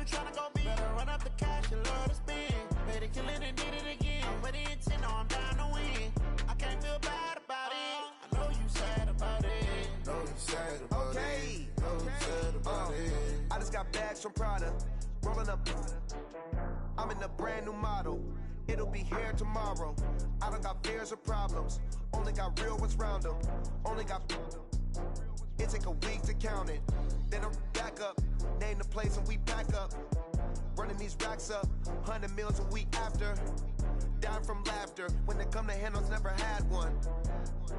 you tryna go be. Better run up the cash and love to spend. Made it, kill it, and did it again. But the intent, no, I'm down to win. I can't feel bad about it. I know you sad about it. Know you sad about it. Know you sad about it. I just got bags from Prada. Rolling up. I'm in a brand new model. It'll be here tomorrow. I don't got fears or problems. Only got real ones round them. Only got. It take a week to count it. Then I'm back up. Name the place and we back up. Running these racks up. 100 meals a week after. Down from laughter. When they come to handles, never had one.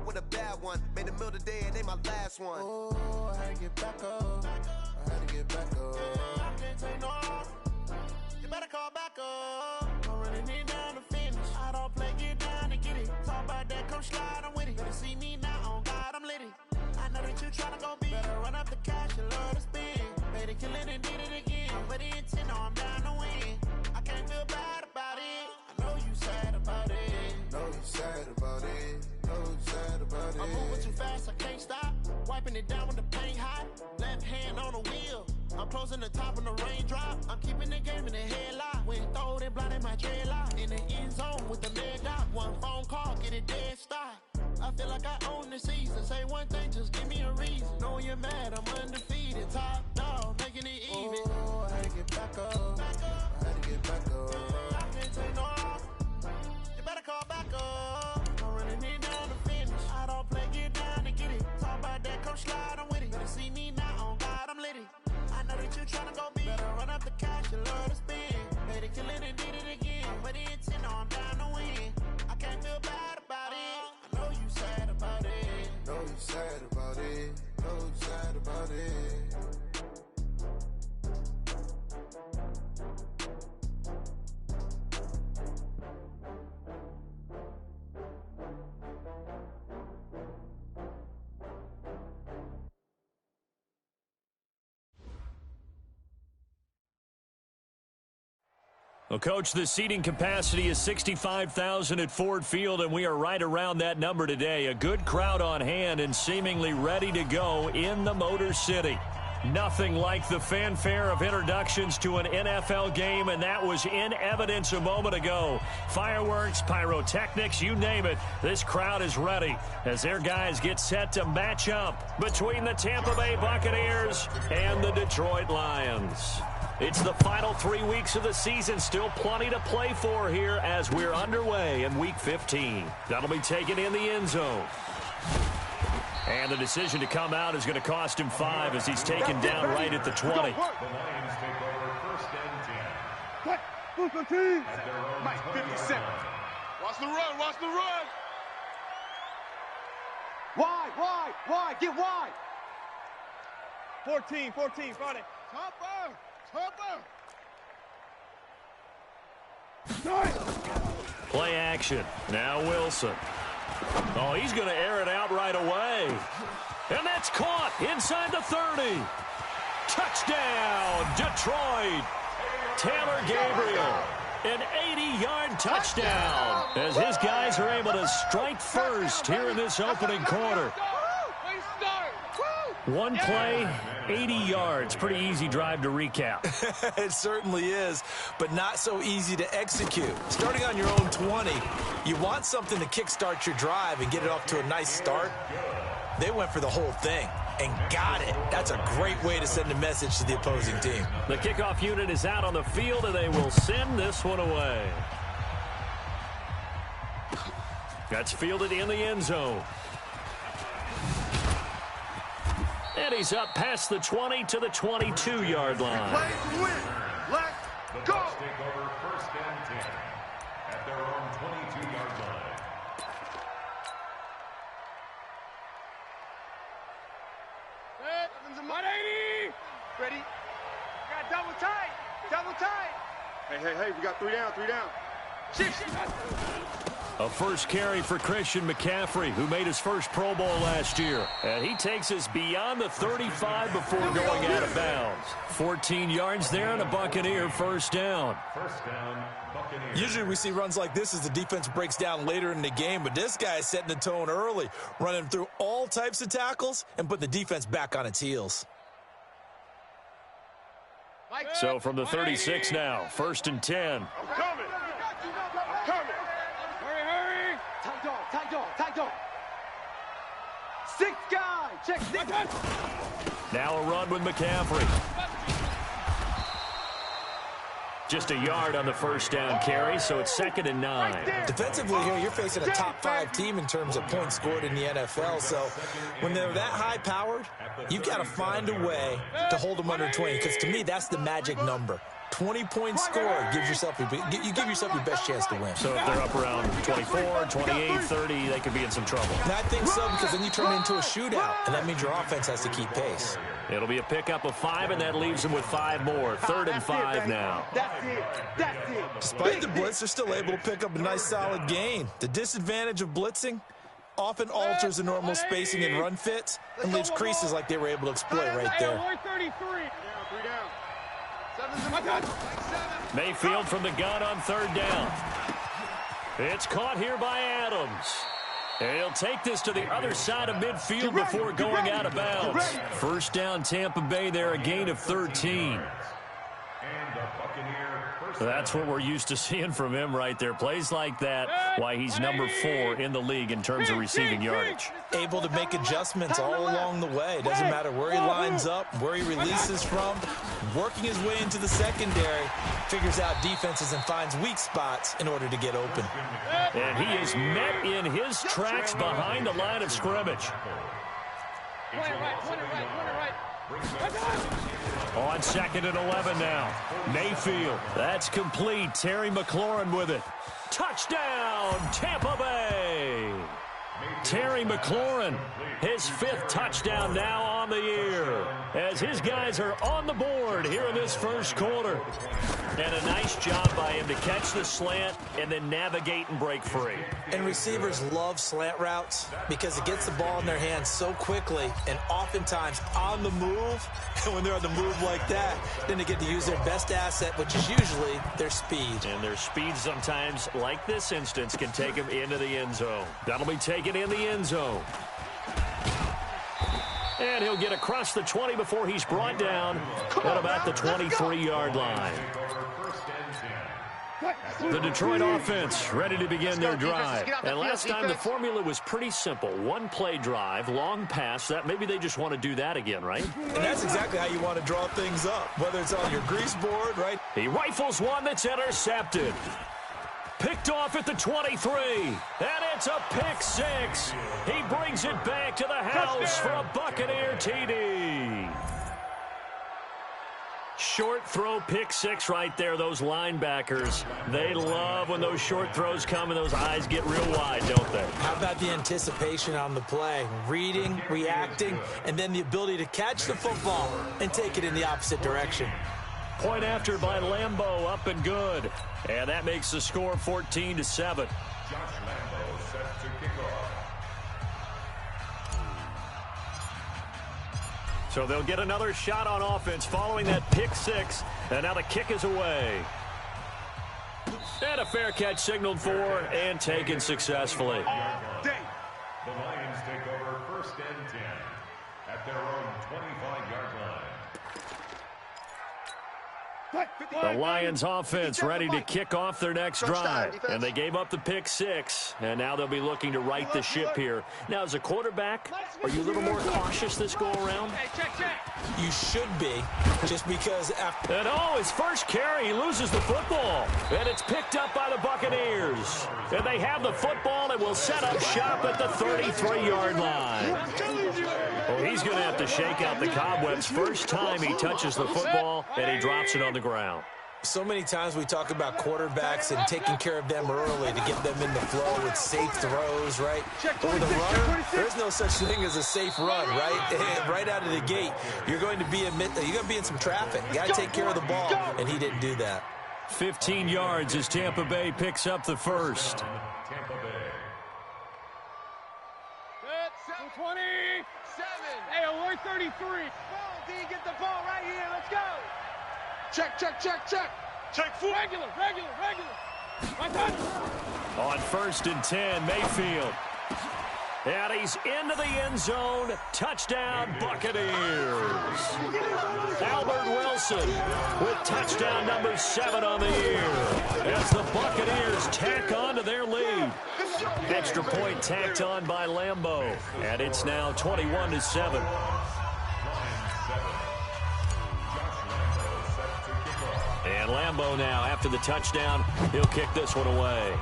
With a bad one. Made a meal today and they my last one. Oh, I had to get back up. I had to get back up. Yeah, I can't take no off. You better call back up. I'm running it down to finish. I don't play, get down to get it. Talk about that, come slide, I'm with it. Better see me now, on God, I'm litty. I know that you tryna go be. Better run up the cash and love to spend. Made it, kill it, and did it again. But the intent, no, I'm down to win. I can't feel bad about it. I know you sad about it. Know you sad about it. Know you sad about it. I'm moving too fast, I can't stop. Wiping it down when the paint hot. Left hand on the wheel. I'm closing the top when the raindrop. I'm keeping the game in the headlock. When throwed and blinded my dreadlock. In the end zone with the leg dot. One phone call, get it dead stop. I feel like I own the season. Say one thing, just give me a reason. Knowing you're mad, I'm undefeated. Top dog, making it even. Oh, I had to get back up. I had to get back up. I can't take no off. You better call back up. I'm running it down to finish. I don't play, get down to get it. Talk about that, come slide, I'm with it. Better see me now, on God, I'm litty. I know that you tryna go be. Better run up the cash and love to spend. Made it, kill it, and did it again. But the intent, no, I'm down to win. I can't feel bad about it. I know you sad about it. Know you sad about it. Know you sad about it. Well, Coach, the seating capacity is 65,000 at Ford Field, and we are right around that number today. A good crowd on hand and seemingly ready to go in the Motor City. Nothing like the fanfare of introductions to an NFL game, and that was in evidence a moment ago. Fireworks, pyrotechnics, you name it. This crowd is ready as their guys get set to match up between the Tampa Bay Buccaneers and the Detroit Lions. It's the final 3 weeks of the season. Still plenty to play for here as we're underway in Week 15. That'll be taken in the end zone. And the decision to come out is going to cost him 5 as he's taken down right at the 20. The Lions take over first and 10. What? Who's the team? Mike, 50 seconds. Watch the run. Watch the run. Wide. Get wide. 14, Friday. Topper. Play action. Now Wilson. Oh, he's going to air it out right away. And that's caught inside the 30. Touchdown, Detroit. Taylor Gabriel. An 80-yard touchdown as his guys are able to strike first here in this opening quarter. One play, 80 yards. Pretty easy drive to recap. It certainly is, but not so easy to execute. Starting on your own 20, you want something to kickstart your drive and get it off to a nice start. They went for the whole thing and got it. That's a great way to send a message to the opposing team. The kickoff unit is out on the field, and they will send this one away. That's fielded in the end zone. And he's up past the 20 to the 22-yard line. Play to win. Let's go. Take over first and 10 at their own 22-yard line. Set. 180. Ready. Got double tight. Hey, we got 3 down. Shift. A first carry for Christian McCaffrey, who made his first Pro Bowl last year. And he takes us beyond the 35 before going out of bounds. 14 yards there and a Buccaneer first down. First down, Buccaneers. Usually we see runs like this as the defense breaks down later in the game, but this guy is setting the tone early, running through all types of tackles and putting the defense back on its heels. So from the 36 now, 1st and 10. I'm coming. I'm coming. Hurry. Tight dog. 6 guy. Check 6. Now a run with McCaffrey. Just a yard on the first down carry, so it's 2nd and 9. Defensively here, you're facing a top 5 team in terms of points scored in the NFL. So when they're that high-powered, you've got to find a way to hold them under 20. Because to me, that's the magic number. 20 points scored gives yourself you give yourself your best chance to win. So if they're up around 24, 28, 30, they could be in some trouble. And I think so, because then you turn it into a shootout, and that means your offense has to keep pace. It'll be a pickup of 5, and that leaves them with 5 more. 3rd and 5 now. That's it. Despite the blitz, they're still able to pick up a nice, solid gain. The disadvantage of blitzing often alters the normal spacing and run fits and leaves creases like they were able to exploit right there. 133. Mayfield from the gun on 3rd down. It's caught here by Adams. And he'll take this to the other side of midfield before going out of bounds. 1st down Tampa Bay there, a gain of 13. That's what we're used to seeing from him right there. Plays like that, why he's number 4 in the league in terms of receiving yardage. Able to make adjustments all along the way. Doesn't matter where he lines up, where he releases from. Working his way into the secondary, figures out defenses and finds weak spots in order to get open. And he is met in his tracks behind the line of scrimmage. On 2nd and 11 now. Mayfield. That's complete. Terry McLaurin with it. Touchdown, Tampa Bay. Terry McLaurin, his 5th touchdown now on the year, as his guys are on the board here in this first quarter. And a nice job by him to catch the slant and then navigate and break free. And receivers love slant routes because it gets the ball in their hands so quickly and oftentimes on the move. And when they're on the move like that, then they get to use their best asset, which is usually their speed. And their speed sometimes, like this instance, can take them into the end zone. That'll be taken in the end zone. And he'll get across the 20 before he's brought down at about the 23-yard line. The Detroit offense ready to begin their drive. And last time the formula was pretty simple. 1-play drive, long pass. That maybe they just want to do that again, right? And that's exactly how you want to draw things up, whether it's on your grease board, right? He rifles one that's intercepted. Picked off at the 23. And it's a pick 6. He brings it back to the house for a Buccaneer TD. Short throw, pick 6 right there. Those linebackers, they love when those short throws come and those eyes get real wide, don't they? How about the anticipation on the play? Reading, reacting, and then the ability to catch the football and take it in the opposite direction. Point after by Lambo, up and good. And that makes the score 14-7. Josh Lambo set to kick off. So they'll get another shot on offense following that pick 6. And now the kick is away. And a fair catch signaled for and taken successfully. The Lions take over 1st and 10 at their own 25-yard line. The Lions offense ready to kick off their next drive. And they gave up the pick 6. And now they'll be looking to right the ship here. Now, as a quarterback, are you a little more cautious this go-around? You should be, just because after... And his first carry, he loses the football. And it's picked up by the Buccaneers. And they have the football and will set up shop at the 33-yard line. Well, he's going to have to shake out the cobwebs. First time he touches the football, and he drops it on the ground. So many times we talk about quarterbacks and taking care of them early to get them in the flow with safe throws, right? But with a runner, there's no such thing as a safe run, right? And right out of the gate, you're going to be in some traffic. You got to take care of the ball, and he didn't do that. 15 yards as Tampa Bay picks up the first. Tampa Bay. 27. Hey, 133. D, get the ball right here. Let's go. Check. Check full. Regular. On 1st and 10, Mayfield. And he's into the end zone. Touchdown, Buccaneers. Albert Wilson with touchdown number 7 on the year as the Buccaneers tack on to their lead. Extra point tacked on by Lambeau. And it's now 21-7. And Lambeau now, after the touchdown, he'll kick this one away.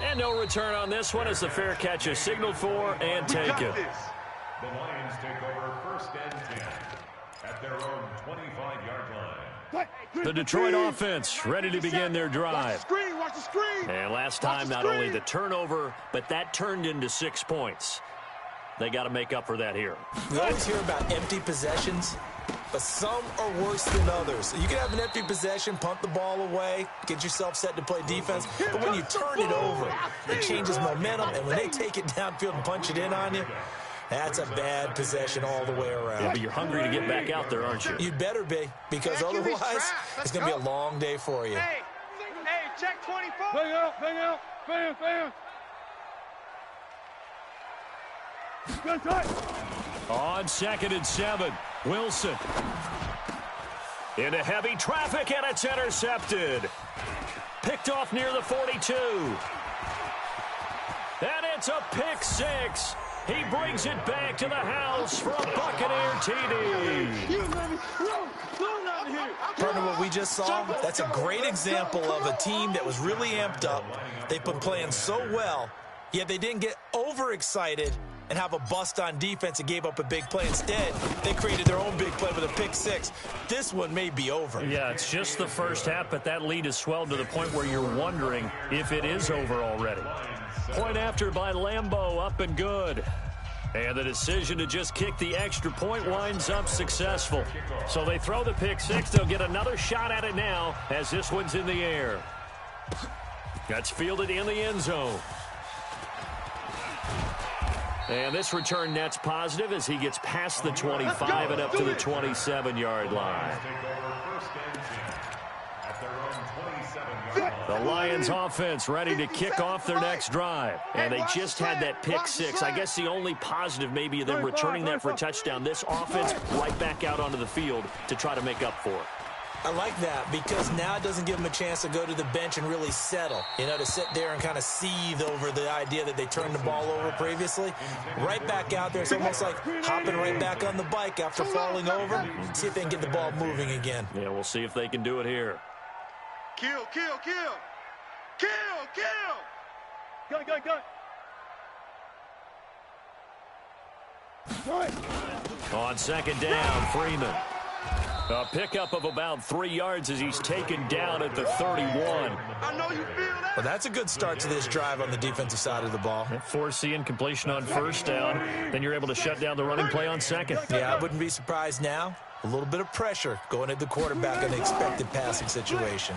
And no return on this one as the fair catch is signaled for and taken. The Lions take over 1st and 10 at their own 25-yard line. The Detroit offense ready to begin their drive. Watch the screen. And last time, not only the turnover, but that turned into 6 points. They got to make up for that here. We always hear about empty possessions, but some are worse than others. You can have an empty possession, punt the ball away, get yourself set to play defense, but when you turn it over, it changes momentum, and when they take it downfield and punch it in on you, that's a bad possession all the way around. Yeah, but you're hungry to get back out there, aren't you? You'd better be, because otherwise it's going to be a long day for you. Hey, check 24. Bang out, bam. Good time. On 2nd and 7, Wilson. Into heavy traffic, and it's intercepted. Picked off near the 42. And it's a pick 6. He brings it back to the house for a Buccaneer TD. Partner, what we just saw, that's a great example of a team that was really amped up. They've been playing so well, yet they didn't get overexcited and have a bust on defense and gave up a big play. Instead, they created their own big play with a pick 6. This one may be over. Yeah, it's just the first half, but that lead has swelled to the point where you're wondering if it is over already. Point after by Lambeau, up and good. And the decision to just kick the extra point winds up successful. So they throw the pick 6. They'll get another shot at it now as this one's in the air. That's fielded in the end zone. And this return net's positive as he gets past the 25 and up to the 27-yard line. The Lions offense ready to kick off their next drive. And they just had that pick 6. I guess the only positive maybe of them returning that for a touchdown. This offense right back out onto the field to try to make up for it. I like that because now it doesn't give them a chance to go to the bench and really settle, to sit there and kind of seethe over the idea that they turned the ball over previously. Right back out there, it's almost like hopping right back on the bike after falling over. See if they can get the ball moving again. Yeah, we'll see if they can do it here. Kill. Go. On 2nd down, Freeman. A pickup of about 3 yards as he's taken down at the 31. I know you feel that. Well, that's a good start to this drive on the defensive side of the ball. Forcing completion on 1st down. Then you're able to shut down the running play on 2nd. Yeah, I wouldn't be surprised now. A little bit of pressure going at the quarterback in the expected passing situation.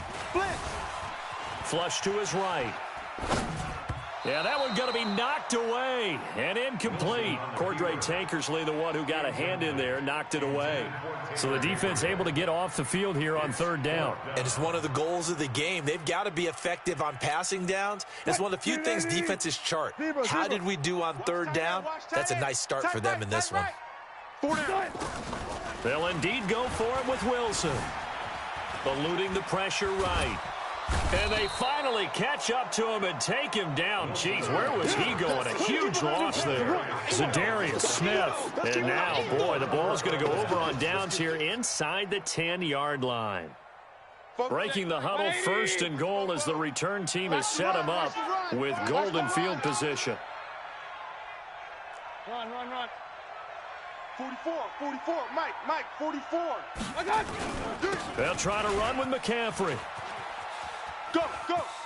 Flush to his right. Yeah, that one's going to be knocked away and incomplete. Cordray Tankersley, the one who got a hand in there, knocked it away. So the defense able to get off the field here on 3rd down. And it's one of the goals of the game. They've got to be effective on passing downs. It's one of the few things defenses chart. How did we do on 3rd down? That's a nice start for them in this one. They'll indeed go for it with Wilson. Eluding the pressure right. And they finally catch up to him and take him down. Jeez, where was he going? A huge loss there. Zadarius Smith. And now, boy, the ball's going to go over on downs here inside the 10-yard line. Breaking the huddle, 1st and goal as the return team has set him up with golden field position. Run. 44, Mike, 44. I got you. They'll try to run with McCaffrey. Go.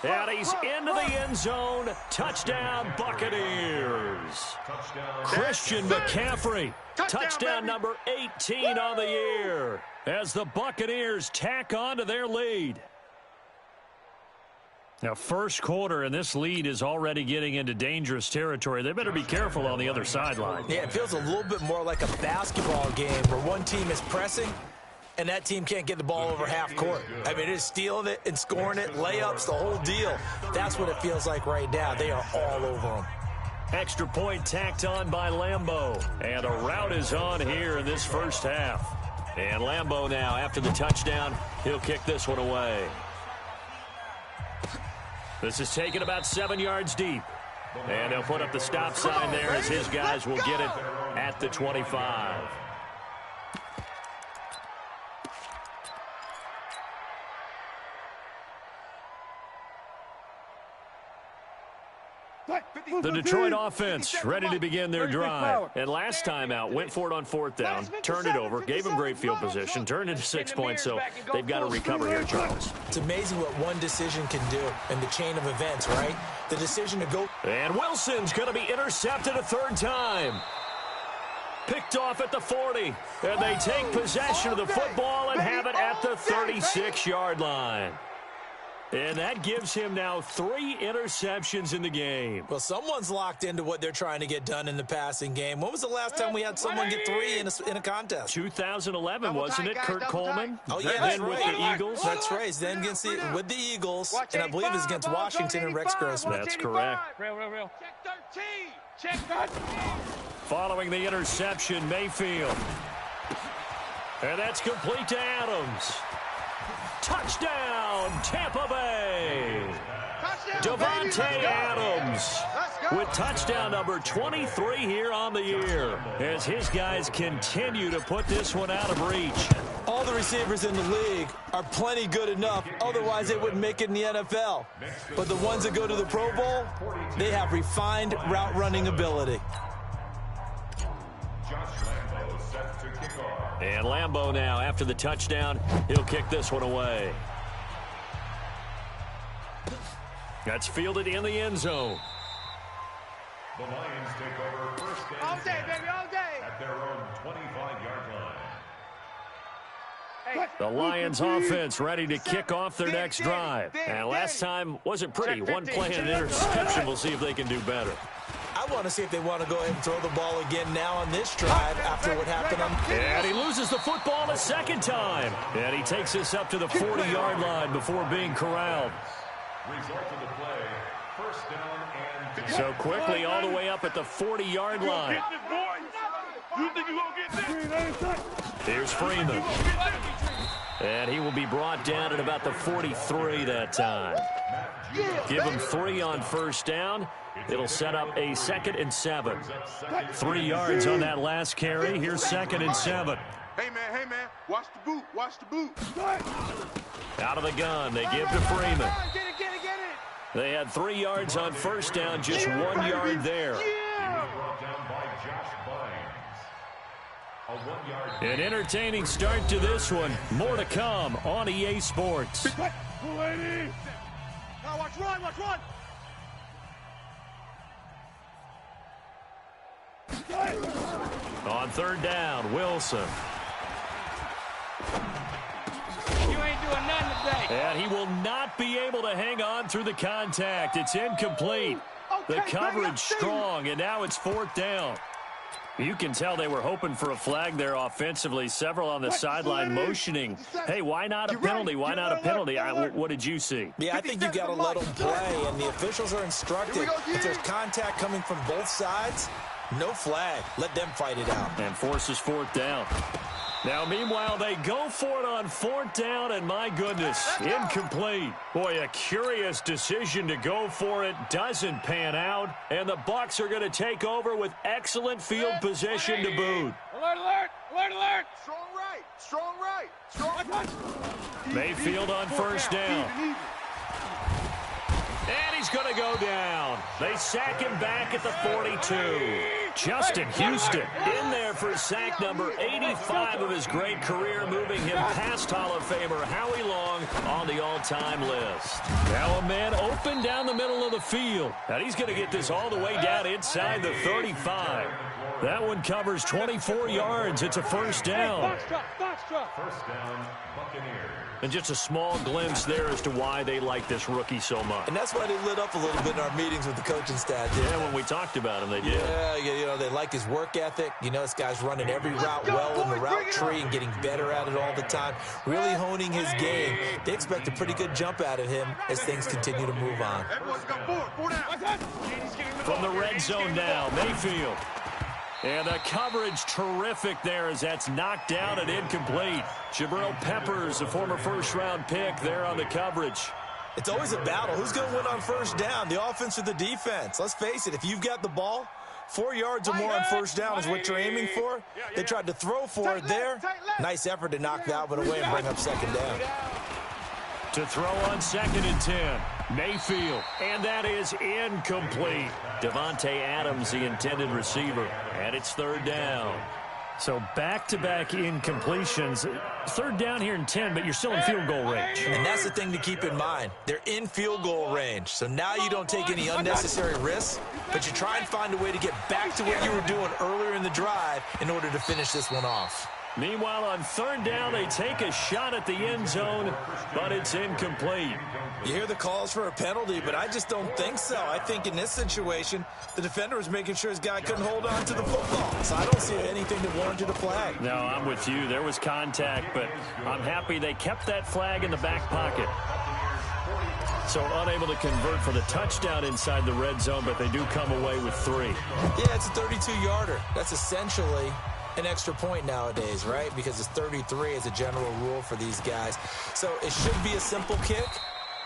And he's into the end zone. Touchdown, Buccaneers. Christian McCaffrey. Touchdown number 18 on the year as the Buccaneers tack on to their lead. Now, 1st quarter, and this lead is already getting into dangerous territory. They better be careful on the other sideline. Yeah, it feels a little bit more like a basketball game where one team is pressing and that team can't get the ball over half court. I mean, they're stealing it and scoring it, layups, the whole deal. That's what it feels like right now. They are all over them. Extra point tacked on by Lambeau. And a rout is on here in this first half. And Lambeau now, after the touchdown, he'll kick this one away. This is taken about 7 yards deep. And they'll put up the stop sign there as his guys will get it at the 25. The Detroit offense ready to begin their drive. And last time out, went for it on fourth down, turned it over, gave them great field position, turned into 6 points, so they've got to recover here, Charles. It's amazing what one decision can do in the chain of events, right? The decision to go. And Wilson's going to be intercepted a third time. Picked off at the 40. And they take possession of the football and have it at the 36-yard line. And that gives him now 3 interceptions in the game. Well, someone's locked into what they're trying to get done in the passing game. When was the last time we had someone get 3 in a contest? 2011, wasn't it? Kurt Coleman? Oh, yeah, that's right. With the Eagles. That's right. Then against with the Eagles, and I believe it's against Washington and Rex Grossman. That's correct. Real. Check 13. Check 13. Following the interception, Mayfield. And that's complete to Adams. Touchdown, Tampa Bay. Davante Adams with touchdown number 23 here on the year as his guys continue to put this one out of reach. All the receivers in the league are plenty good enough, otherwise they wouldn't make it in the NFL. But the ones that go to the Pro Bowl, they have refined route running ability. And Lambeau now, after the touchdown, he'll kick this one away. That's fielded in the end zone. The Lions take over first and all day, baby, all day. At their own 25-yard line. Hey, the Lions offense ready to kick off their next drive. And last time wasn't pretty. One play and an interception. We'll see if they can do better. I want to see if they want to go ahead and throw the ball again now on this drive after what happened on. And he loses the football a second time. And he takes this up to the 40-yard line before being corralled. Result of the play, first down and so quickly all the way up at the 40-yard line. You think you're going to get this? Here's Freeman. And he will be brought down at about the 43 that time. Give him 3 on first down. It'll set up a 2nd and 7. 3 yards on that last carry. Here's 2nd and 7. Hey, man, watch the boot. Out of the gun, they give to Freeman. Get it. They had 3 yards on first down, just 1 yard there. brought down by Josh Bynes. A 1-yard. An entertaining start to this one. More to come on EA Sports. Now watch run. On third down, Wilson. You ain't doing nothing today. And he will not be able to hang on through the contact. It's incomplete. The coverage strong, and now it's fourth down. You can tell they were hoping for a flag there offensively. Several on the sideline motioning. Hey, why not a penalty? Why not a penalty? What did you see? Yeah, I think you got to let them play, and the officials are instructed. If there's contact coming from both sides, no flag. Let them fight it out. And forces fourth down. Now, meanwhile, they go for it on fourth down, and my goodness, incomplete. Boy, a curious decision to go for it. Doesn't pan out, and the Bucs are going to take over with excellent field position to boot. Alert. Strong right. Mayfield on first down. And he's going to go down. They sack him back at the 42. Justin Houston in there for sack number 85 of his great career, moving him past Hall of Famer Howie Long on the all-time list. Now a man open down the middle of the field. And he's going to get this all the way down inside the 35. That one covers 24 yards. It's a first down. Foxtrot. First down, Buccaneers. And just a small glimpse there as to why they like this rookie so much. And that's why they lit up a little bit in our meetings with the coaching staff. Yeah, when we talked about him, they did. Yeah, you know, they like his work ethic. You know, this guy's running every route well in the route tree and getting better at it all the time, really honing his game. They expect a pretty good jump out of him as things continue to move on. From the red zone now, Mayfield. And the coverage terrific there as that's knocked down and incomplete. Jabril Peppers, a former first-round pick, there on the coverage. It's always a battle. Who's going to win on first down, the offense or the defense? Let's face it, if you've got the ball, 4 yards or more on first down is what you're aiming for. They tried to throw for it there. Nice effort to knock that one away and bring up second down. To throw on 2nd and 10. Mayfield, and that is incomplete. Devontae Adams, the intended receiver, and it's 3rd down. So back-to-back incompletions. 3rd down here and 10, but you're still in field goal range. And that's the thing to keep in mind. They're in field goal range. So now you don't take any unnecessary risks, but you try and find a way to get back to what you were doing earlier in the drive in order to finish this one off. Meanwhile, on 3rd down, they take a shot at the end zone, but it's incomplete. You hear the calls for a penalty, but I just don't think so. I think in this situation, the defender was making sure his guy couldn't hold on to the football. So I don't see anything that warranted a flag. No, I'm with you. There was contact, but I'm happy they kept that flag in the back pocket. So unable to convert for the touchdown inside the red zone, but they do come away with 3. Yeah, it's a 32-yarder. That's essentially an extra point nowadays, right? Because it's 33 as a general rule for these guys. So it should be a simple kick.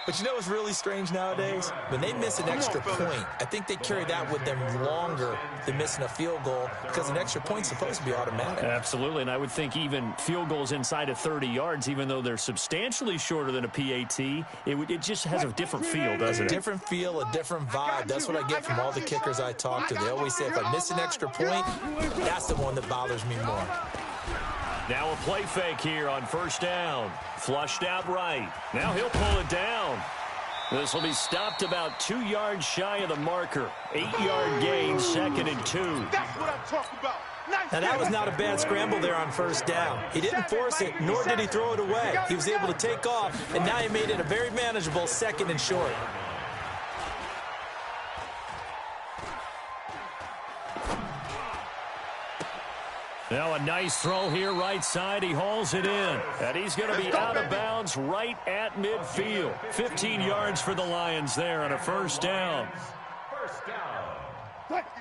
But you know what's really strange nowadays? When they miss an extra point, I think they carry that with them longer than missing a field goal because an extra point's supposed to be automatic. Absolutely, and I would think even field goals inside of 30 yards, even though they're substantially shorter than a PAT, it just has a different feel, doesn't it? A different feel, a different vibe. That's what I get from all the kickers I talk to. They always say if I miss an extra point, that's the one that bothers me more. Now a play fake here on 1st down. Flushed out right. Now he'll pull it down. This will be stopped about 2 yards shy of the marker. 8-yard gain, 2nd and 2. That's what I'm talking about. Now, that was not a bad scramble there on 1st down. He didn't force it, nor did he throw it away. He was able to take off, and now he made it a very manageable 2nd and short. Now a nice throw here right side. He hauls it in. And he's going to be out of bounds right at midfield. 15 yards for the Lions there on a 1st down.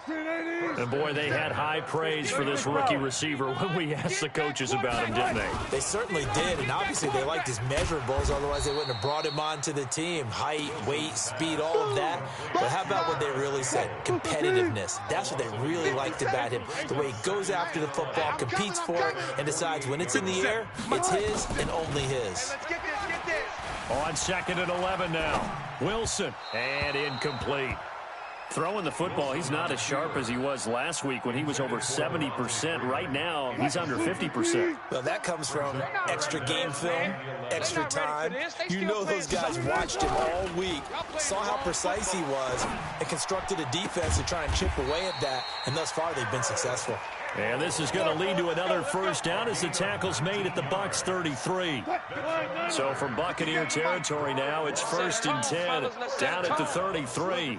And boy, they had high praise for this rookie receiver when we asked the coaches about him, didn't they? They certainly did, and obviously they liked his measurables, otherwise they wouldn't have brought him onto the team. Height, weight, speed, all of that. But how about what they really said? Competitiveness. That's what they really liked about him. The way he goes after the football, competes for it, and decides when it's in the air, it's his and only his. On 2nd and 11 now. Wilson, and incomplete. Throwing the football, he's not as sharp as he was last week when he was over 70%. Right now, he's under 50%. Well, that comes from extra game film, extra time. You know those guys watched him all week, saw how precise he was, and constructed a defense to try and chip away at that, and thus far they've been successful. And this is going to lead to another 1st down as the tackle's made at the Bucs 33. So from Buccaneer territory now, it's 1st and 10, down at the 33.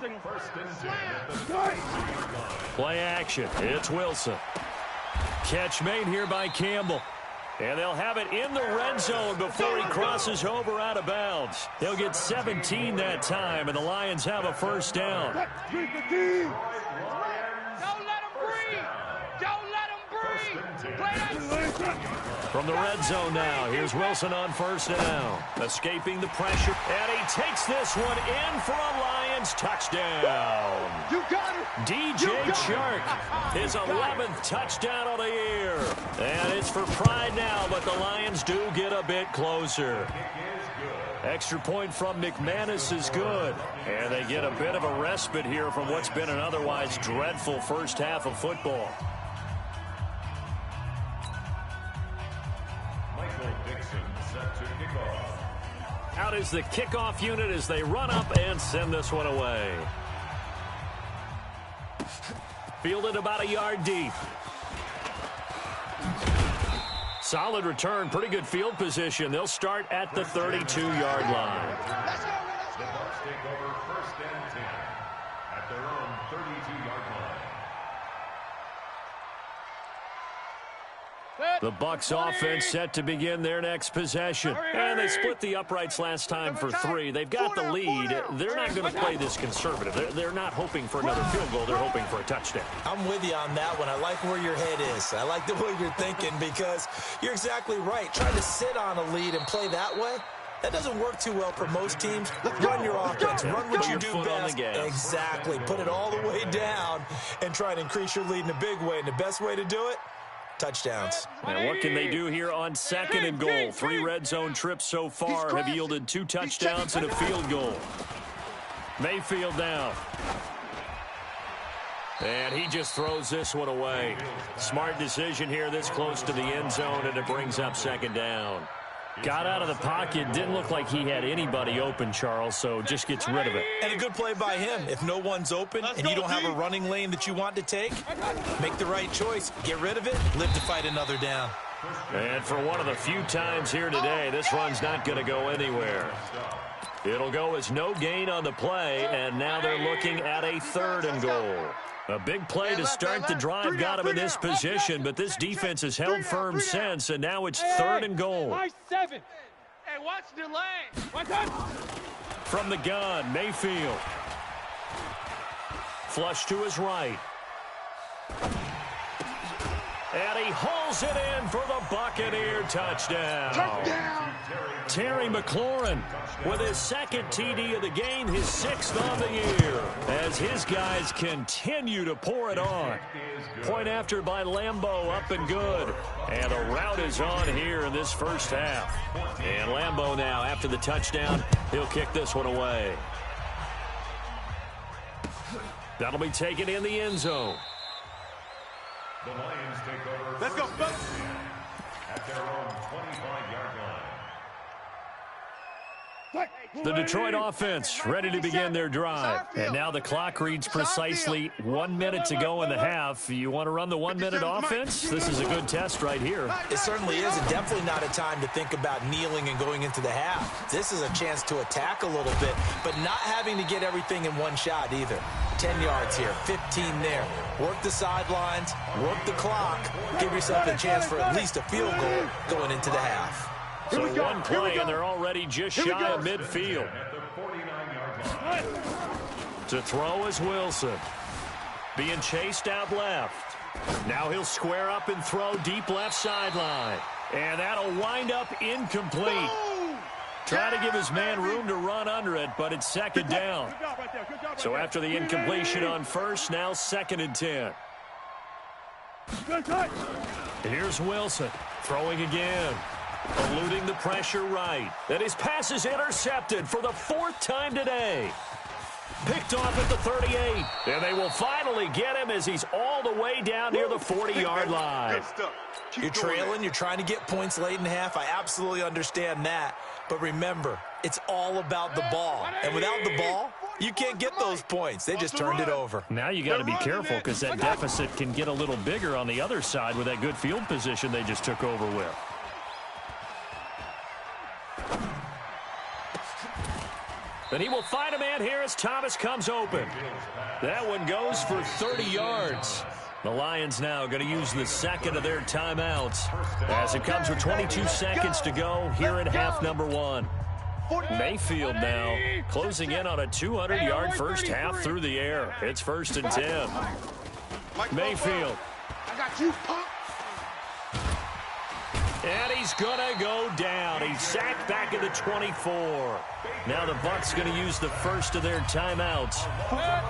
Play action. It's Wilson. Catch made here by Campbell. And they'll have it in the red zone before he crosses over out of bounds. They'll get 17 that time, and the Lions have a 1st down. Don't let him breathe. Don't let him breathe. From the red zone now, here's Wilson on 1st down. Escaping the pressure, and he takes this one in for a Lions touchdown. You got it. DJ Chark, his 11th touchdown of the year. And it's for pride now, but the Lions do get a bit closer. Extra point from McManus is good. And they get a bit of a respite here from what's been an otherwise dreadful first half of football. Out is the kickoff unit as they run up and send this one away. Fielded about a yard deep. Solid return, pretty good field position. They'll start at the 32-yard line. The Bucs take over 1st and 10 at their own 32-yard line. The Bucs offense set to begin their next possession. And they split the uprights last time for 3. They've got the lead. They're not going to play this conservative. They're not hoping for another field goal. They're hoping for a touchdown. I'm with you on that one. I like where your head is. I like the way you're thinking because you're exactly right. Trying to sit on a lead and play that way, that doesn't work too well for most teams. Run your offense. Run what you do best. Exactly. Put it all the way down and try to increase your lead in a big way. And the best way to do it, touchdowns. And what can they do here on 2nd and goal? 3 red zone trips so far have yielded 2 touchdowns and a field goal. Mayfield now. And he just throws this one away. Smart decision here this close to the end zone, and it brings up 2nd down. Got out of the pocket, didn't look like he had anybody open, Charles, so just gets rid of it. And a good play by him. If no one's open and you don't have a running lane that you want to take, make the right choice. Get rid of it, live to fight another down. And for one of the few times here today, this run's not going to go anywhere. It'll go as no gain on the play, and now they're looking at a 3rd and goal. A big play to start the drive got him in this position, but this defense has held firm since, and now it's 3rd and goal. 7. Hey, watch the lane. From the gun, Mayfield. Flush to his right. And he hauls it in for the Buccaneer touchdown. Terry McLaurin with his 2nd TD of the game, his 6th on the year, as his guys continue to pour it on. Point after by Lambeau, up and good. And the route is on here in this first half. And Lambeau now, after the touchdown, he'll kick this one away. That'll be taken in the end zone. The Lions take over. Let's go. At their own 25-yard line. The Detroit offense ready to begin their drive. And now the clock reads precisely 1 minute to go in the half. You want to run the 1 minute offense? This is a good test right here. It certainly is, and definitely not a time to think about kneeling and going into the half. This is a chance to attack a little bit, but not having to get everything in one shot either. 10 yards here, 15 there. Work the sidelines, work the clock, give yourself a chance for at least a field goal going into the half. So one play, and they're already just shy of midfield. To throw is Wilson. Being chased out left. Now he'll square up and throw deep left sideline. And that'll wind up incomplete. Trying to give his man room to run under it, but it's 2nd down. So after the incompletion on 1st, now 2nd and 10. Here's Wilson throwing again. Eluding the pressure right. And his pass is intercepted for the 4th time today. Picked off at the 38. And they will finally get him as he's all the way down near the 40-yard line. You're trailing. You're trying to get points late in half. I absolutely understand that. But remember, it's all about the ball. And without the ball, you can't get those points. They just turned it over. Now you got to be careful because that deficit can get a little bigger on the other side with that good field position they just took over with. And he will find a man here as Thomas comes open. That one goes for 30 yards. The Lions now going to use the 2nd of their timeouts as it comes with 22 seconds to go here in half number 1. Mayfield now closing in on a 200-yard first half through the air. It's 1st and 10. Mayfield. I got you, punk. And he's going to go down. He's sacked back at the 24. Now the Bucs going to use the 1st of their timeouts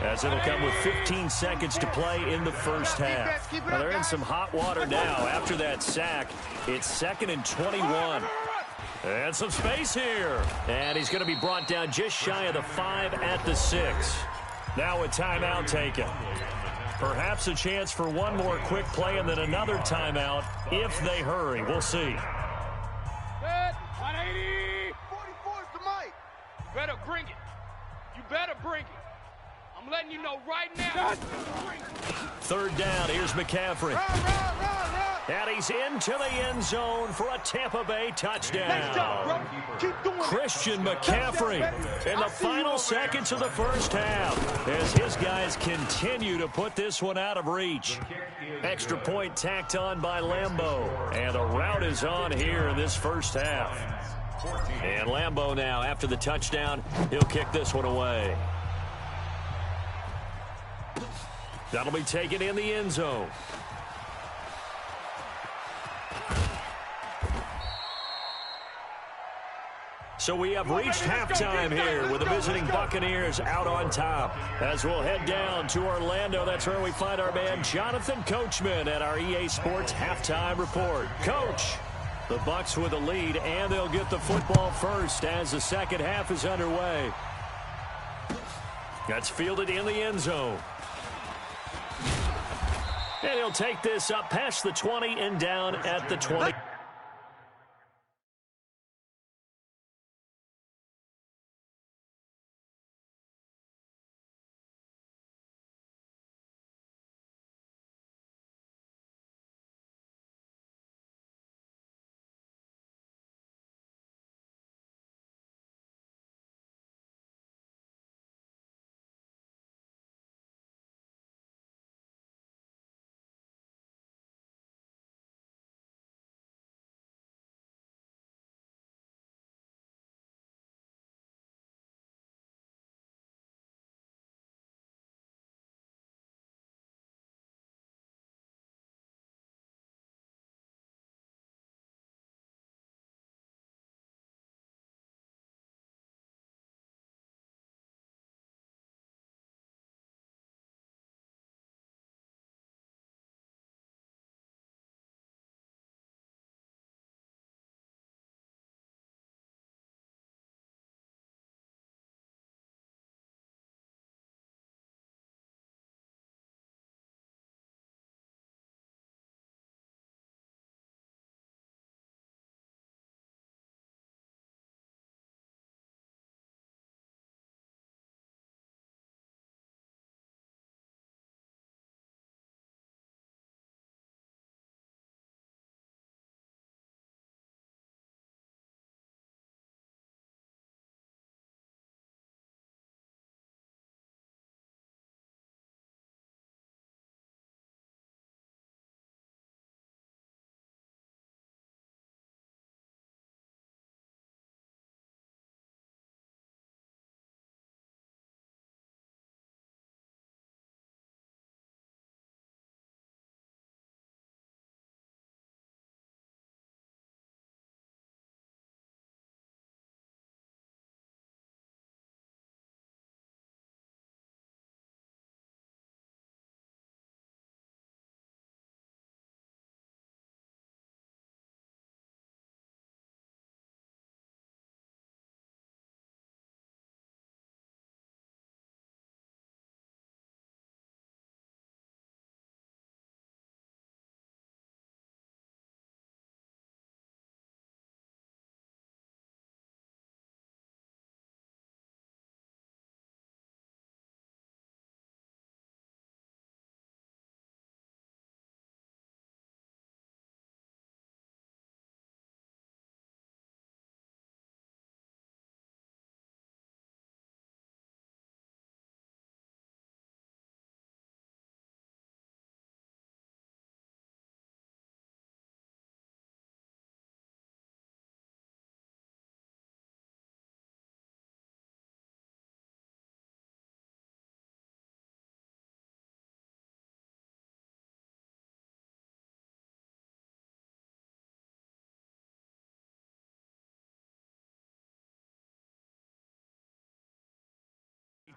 as it'll come with 15 seconds to play in the first half. Now they're in some hot water now. After that sack, it's 2nd and 21. And some space here. And he's going to be brought down just shy of the 5 at the 6. Now a timeout taken. Perhaps a chance for one more quick play and then another timeout if they hurry. We'll see. 180. 44's the mic. You better bring it. You better bring it. I'm letting you know right now. 3rd down. Here's McCaffrey. Run. And he's into the end zone for a Tampa Bay touchdown. Nice job, bro. Keep doing Christian McCaffrey in the final seconds of the first half as his guys continue to put this one out of reach. Extra point tacked on by Lambeau. And the route is on here in this first half. And Lambeau now, after the touchdown, he'll kick this one away. That'll be taken in the end zone. So we have reached halftime here with the visiting Buccaneers out on top. As we'll head down to Orlando, that's where we find our man Jonathan Coachman at our EA Sports Halftime Report. Coach, the Bucs with the lead, and they'll get the football first as the second half is underway. That's fielded in the end zone. And he'll take this up past the 20 and down at the 20.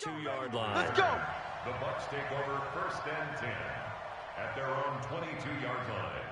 Two-yard line. Let's go. The Bucs take over first and 10 at their own 22-yard line.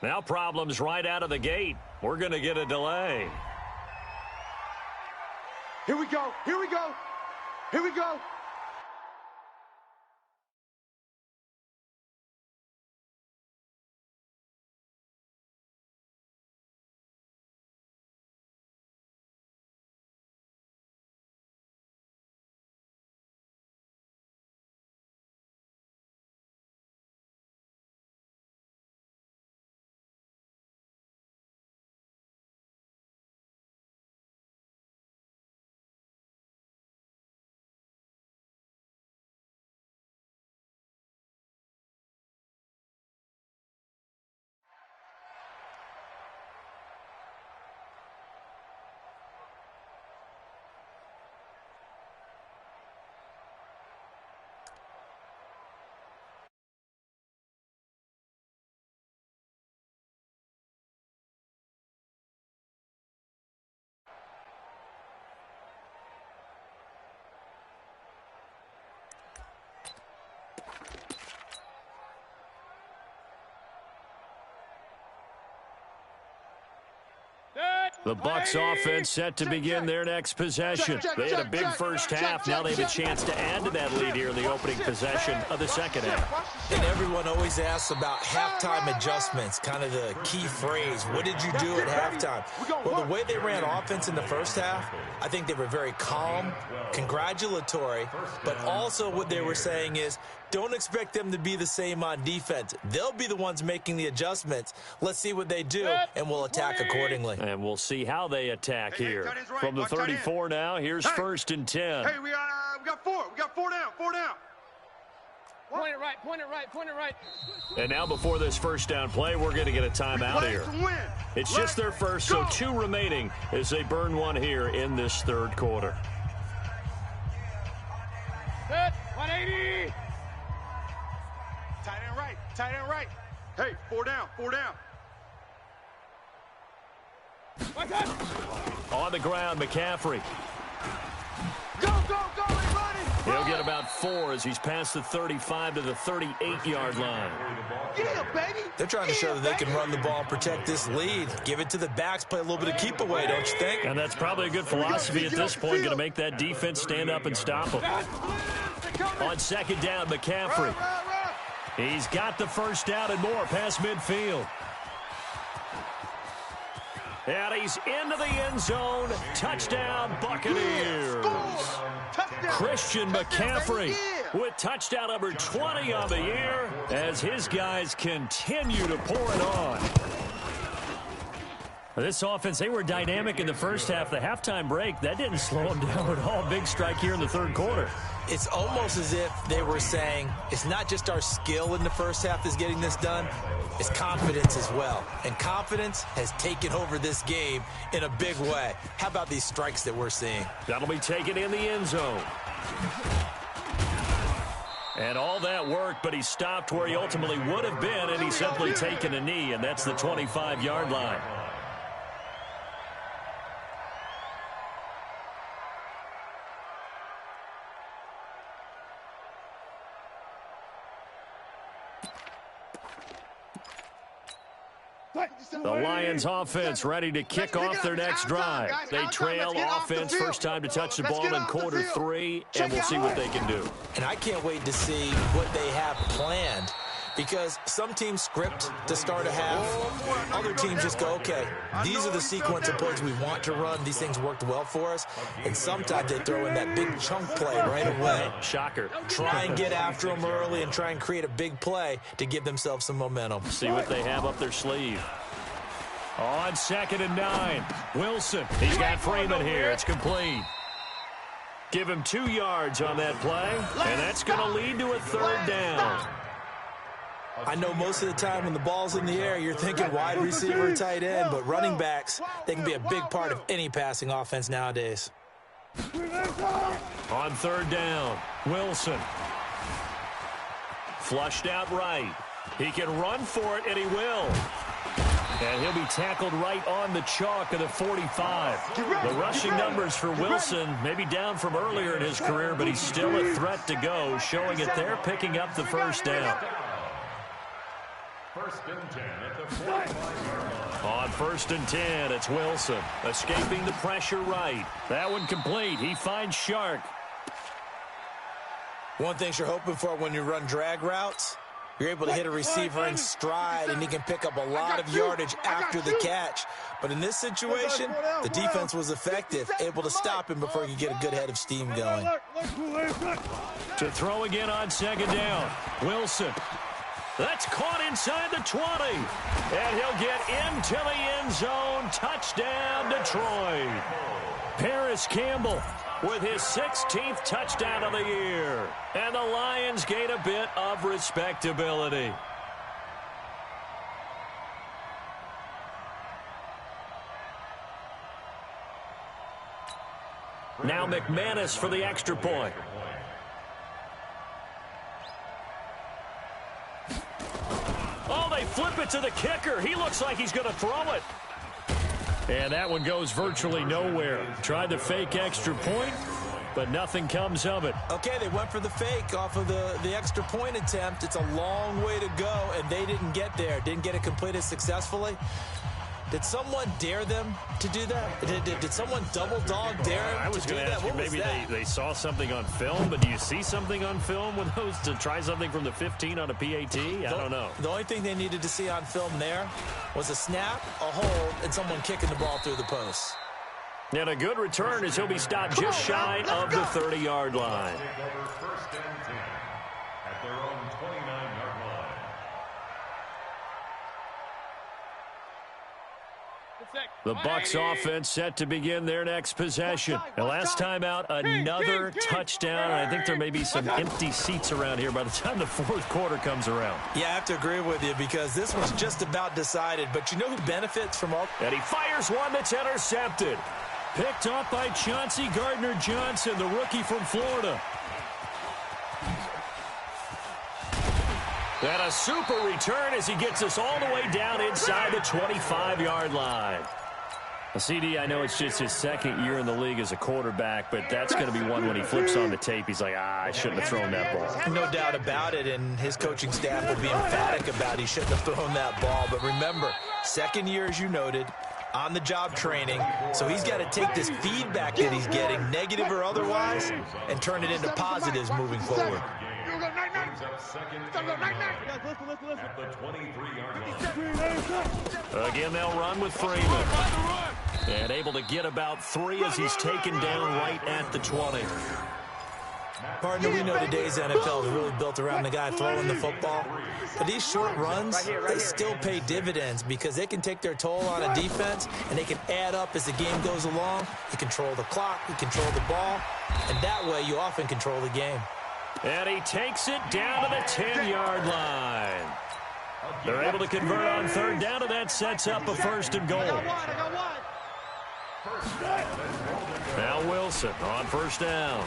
Now problems right out of the gate. We're going to get a delay. Here we go. Here we go. Here we go. The Bucs offense set to begin their next possession. They had a big first half. Now they have a chance to add to that lead here in the opening possession of the second half. And everyone always asks about halftime adjustments, kind of the key phrase. What did you do at halftime? Well, the way they ran offense in the first half, I think they were very calm, congratulatory, but also what they were saying is, don't expect them to be the same on defense. They'll be the ones making the adjustments. Let's see what they do, and we'll attack accordingly. And we'll see how they attack here. From the 34 now, here's 1st and 10. Hey, we got 4. We got 4 down. 4 down. Point it right. Point it right. Point it right. And now before this first down play, we're going to get a timeout here. It's just their first, so 2 remaining as they burn one here in this third quarter. Set. 180. Tight end right. Tight end right. Hey, 4 down. 4 down. On the ground, McCaffrey. Go, go, go, everybody! He'll get about 4 as he's past the 35 to the 38-yard line. Yeah, baby! They're trying to show that they can run the ball and protect this lead. Give it to the backs, play a little bit of keep away, don't you think? And that's probably a good philosophy at this point, going to make that defense stand up and stop them. On second down, McCaffrey. He's got the first down and more past midfield. And he's into the end zone. Touchdown, Buccaneers. Christian McCaffrey with touchdown number 20 on the year as his guys continue to pour it on. This offense, they were dynamic in the first half. The halftime break, that didn't slow them down at all. Big strike here in the third quarter. It's almost as if they were saying, it's not just our skill in the first half that's getting this done, it's confidence as well. And confidence has taken over this game in a big way. How about these strikes that we're seeing? That'll be taken in the end zone. And all that work, but he stopped where he ultimately would have been, and he's simply taken a knee, and that's the 25-yard line. The Lions offense ready to kick off their next drive. They trail offense, first time to touch the ball in quarter 3, and we'll see what they can do. And I can't wait to see what they have planned, because some teams script to start a half. Other teams just go, okay, these are the sequence of plays we want to run. These things worked well for us. And sometimes they throw in that big chunk play right away. Shocker. Try and get after them early and try and create a big play to give themselves some momentum. See what they have up their sleeve. On 2nd and 9, Wilson. He's got Freeman here. It's complete. Give him 2 yards on that play, and that's going to lead to a third down. I know most of the time when the ball's in the air, you're thinking wide receiver, tight end, but running backs, they can be a big part of any passing offense nowadays. On 3rd down, Wilson. Flushed out right. He can run for it, and he will. And he'll be tackled right on the chalk of the 45. The rushing numbers for Wilson maybe down from earlier in his career, but he's still a threat to go, showing it there, picking up the first down. First and 10 at the 45-yard line. On first and 10, it's Wilson. Escaping the pressure right. That one complete. He finds Shark. One thing you're hoping for when you run drag routes, you're able to hit a receiver in stride, and he can pick up a lot of yardage after the catch. But in this situation, the defense was effective, able to stop him before he could get a good head of steam going. To throw again on second down. Wilson. That's caught inside the 20. And he'll get into the end zone. Touchdown, Detroit. Paris Campbell with his 16th touchdown of the year. And the Lions gain a bit of respectability. Now McManus for the extra point. Oh, they flip it to the kicker. He looks like he's going to throw it. And that one goes virtually nowhere. Tried the fake extra point, but nothing comes of it. Okay, they went for the fake off of the extra point attempt. It's a long way to go, and they didn't get there. Didn't get it completed successfully. Did someone dare them to do that? Did someone double dog dare them I was to do going to that? ask you, maybe they saw something on film, but do you see something on film with those to try something from the 15 on a PAT? I don't know. The only thing they needed to see on film there was a snap, a hold, and someone kicking the ball through the post. And a good return as he'll be stopped just shy of the 30-yard line. Take over first and 10 at their own 29-yard line. The Bucs offense set to begin their next possession. And last time out, another touchdown. And I think there may be some empty seats around here by the time the fourth quarter comes around. Yeah, I have to agree with you because this one's just about decided. But you know who benefits from all... And he fires one that's intercepted. Picked up by Chauncey Gardner-Johnson, the rookie from Florida. And a super return as he gets us all the way down inside the 25-yard line. CD, I know it's just his second year in the league as a quarterback, but that's going to be one when he flips on the tape. He's like, I shouldn't have thrown that ball. No doubt about it, and his coaching staff will be emphatic about he shouldn't have thrown that ball. But remember, second year, as you noted, on-the-job training, so he's got to take this feedback that he's getting, negative or otherwise, and turn it into positives moving forward. At the 23-yard line. Again, they'll run with Freeman. And able to get about 3 as he's taken down right at the 20. Partner, we know today's NFL is really built around the guy throwing the football. But these short runs, they still pay dividends because they can take their toll on a defense, and they can add up as the game goes along. You control the clock, you control the ball, and that way you often control the game. And he takes it down to the 10-yard line. They're able to convert on third down, and that sets up a first and goal. Now Wilson on first down.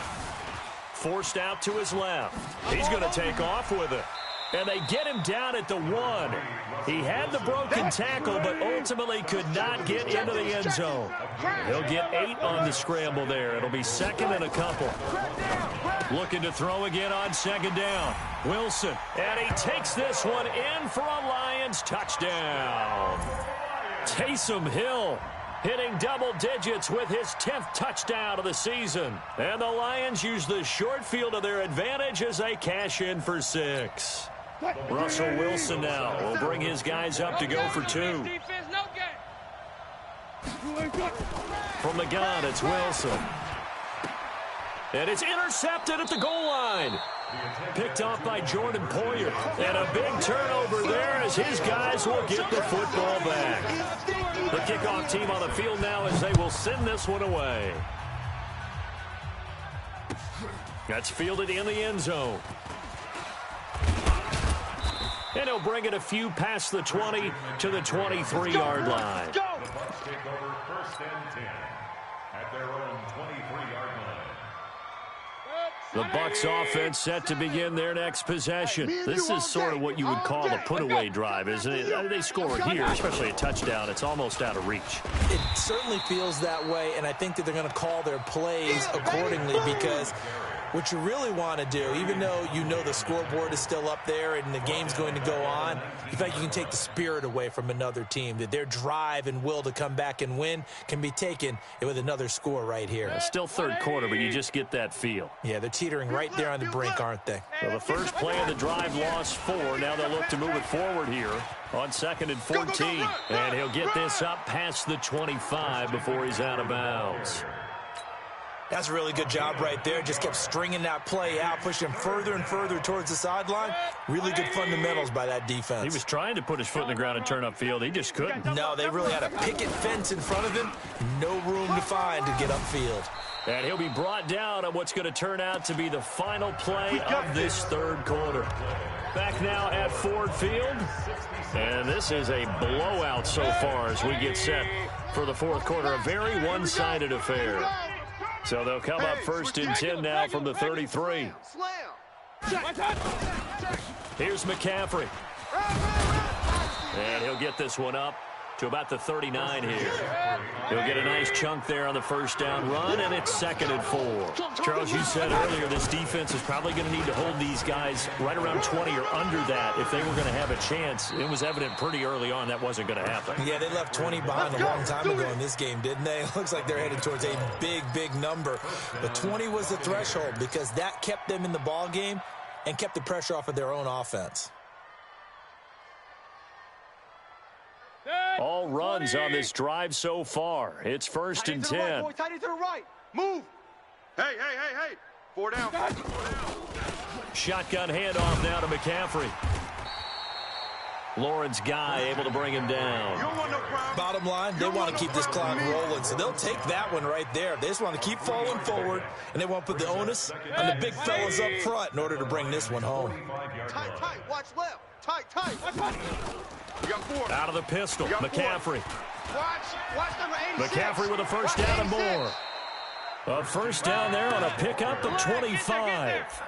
Forced out to his left. He's going to take off with it. And they get him down at the 1. He had the broken tackle, but ultimately could not get into the end zone. He'll get 8 on the scramble there. It'll be second and a couple. Looking to throw again on second down. Wilson, and he takes this one in for a Lions touchdown. Taysom Hill hitting double digits with his 10th touchdown of the season. And the Lions use the short field to their advantage as they cash in for 6. Russell Wilson now will bring his guys up to go for 2. From the gun, it's Wilson. And it's intercepted at the goal line. Picked off by Jordan Poyer. And a big turnover there as his guys will get the football back. The kickoff team on the field now as they will send this one away. That's fielded in the end zone. And he'll bring it a few past the 20 to the 23-yard line. The Bucs take over first and 10 at their own 23-yard line. The Bucs offense set to begin their next possession. This is sort of what you would call a put-away drive, isn't it? They score here, especially a touchdown. It's almost out of reach. It certainly feels that way, and I think that they're going to call their plays accordingly because what you really want to do, even though you know the scoreboard is still up there and the game's going to go on, in fact, you can take the spirit away from another team, that their drive and will to come back and win can be taken with another score right here. It's still third quarter, but you just get that feel. Yeah, they're teetering right there on the brink, aren't they? So the first play of the drive lost 4. Now they'll look to move it forward here on 2nd and 14. And he'll get this up past the 25 before he's out of bounds. That's a really good job right there. Just kept stringing that play out, pushing him further and further towards the sideline. Really good fundamentals by that defense. He was trying to put his foot in the ground and turn upfield. He just couldn't. No, they really had a picket fence in front of him. No room to find to get upfield. And he'll be brought down on what's going to turn out to be the final play of this third quarter. Back now at Ford Field. And this is a blowout so far as we get set for the fourth quarter. A very one-sided affair. So they'll come up 1st and 10 now from the 33. Here's McCaffrey. And he'll get this one up to about the 39 here. He'll get a nice chunk there on the first down run, and it's 2nd and 4. Charles, you said earlier this defense is probably going to need to hold these guys right around 20 or under that if they were going to have a chance. It was evident pretty early on that wasn't going to happen. Yeah, they left 20 behind a long time ago in this game, didn't they? It looks like they're headed towards a big, big number. But 20 was the threshold because that kept them in the ball game and kept the pressure off of their own offense. All runs on this drive so far. It's 1st and 10. Tight to the right. Move. Hey. 4 down. Shotgun handoff now to McCaffrey. Lawrence Guy able to bring him down. Bottom line, they want to keep this clock rolling, so they'll take that one right there. They just want to keep falling forward, and they want to put the onus on the big fellas up front in order to bring this one home. Tight. Watch left. Tight. You got 4. Out of the pistol, McCaffrey. Watch number 86. McCaffrey with a first down and more. A first down there on a pickup of 25.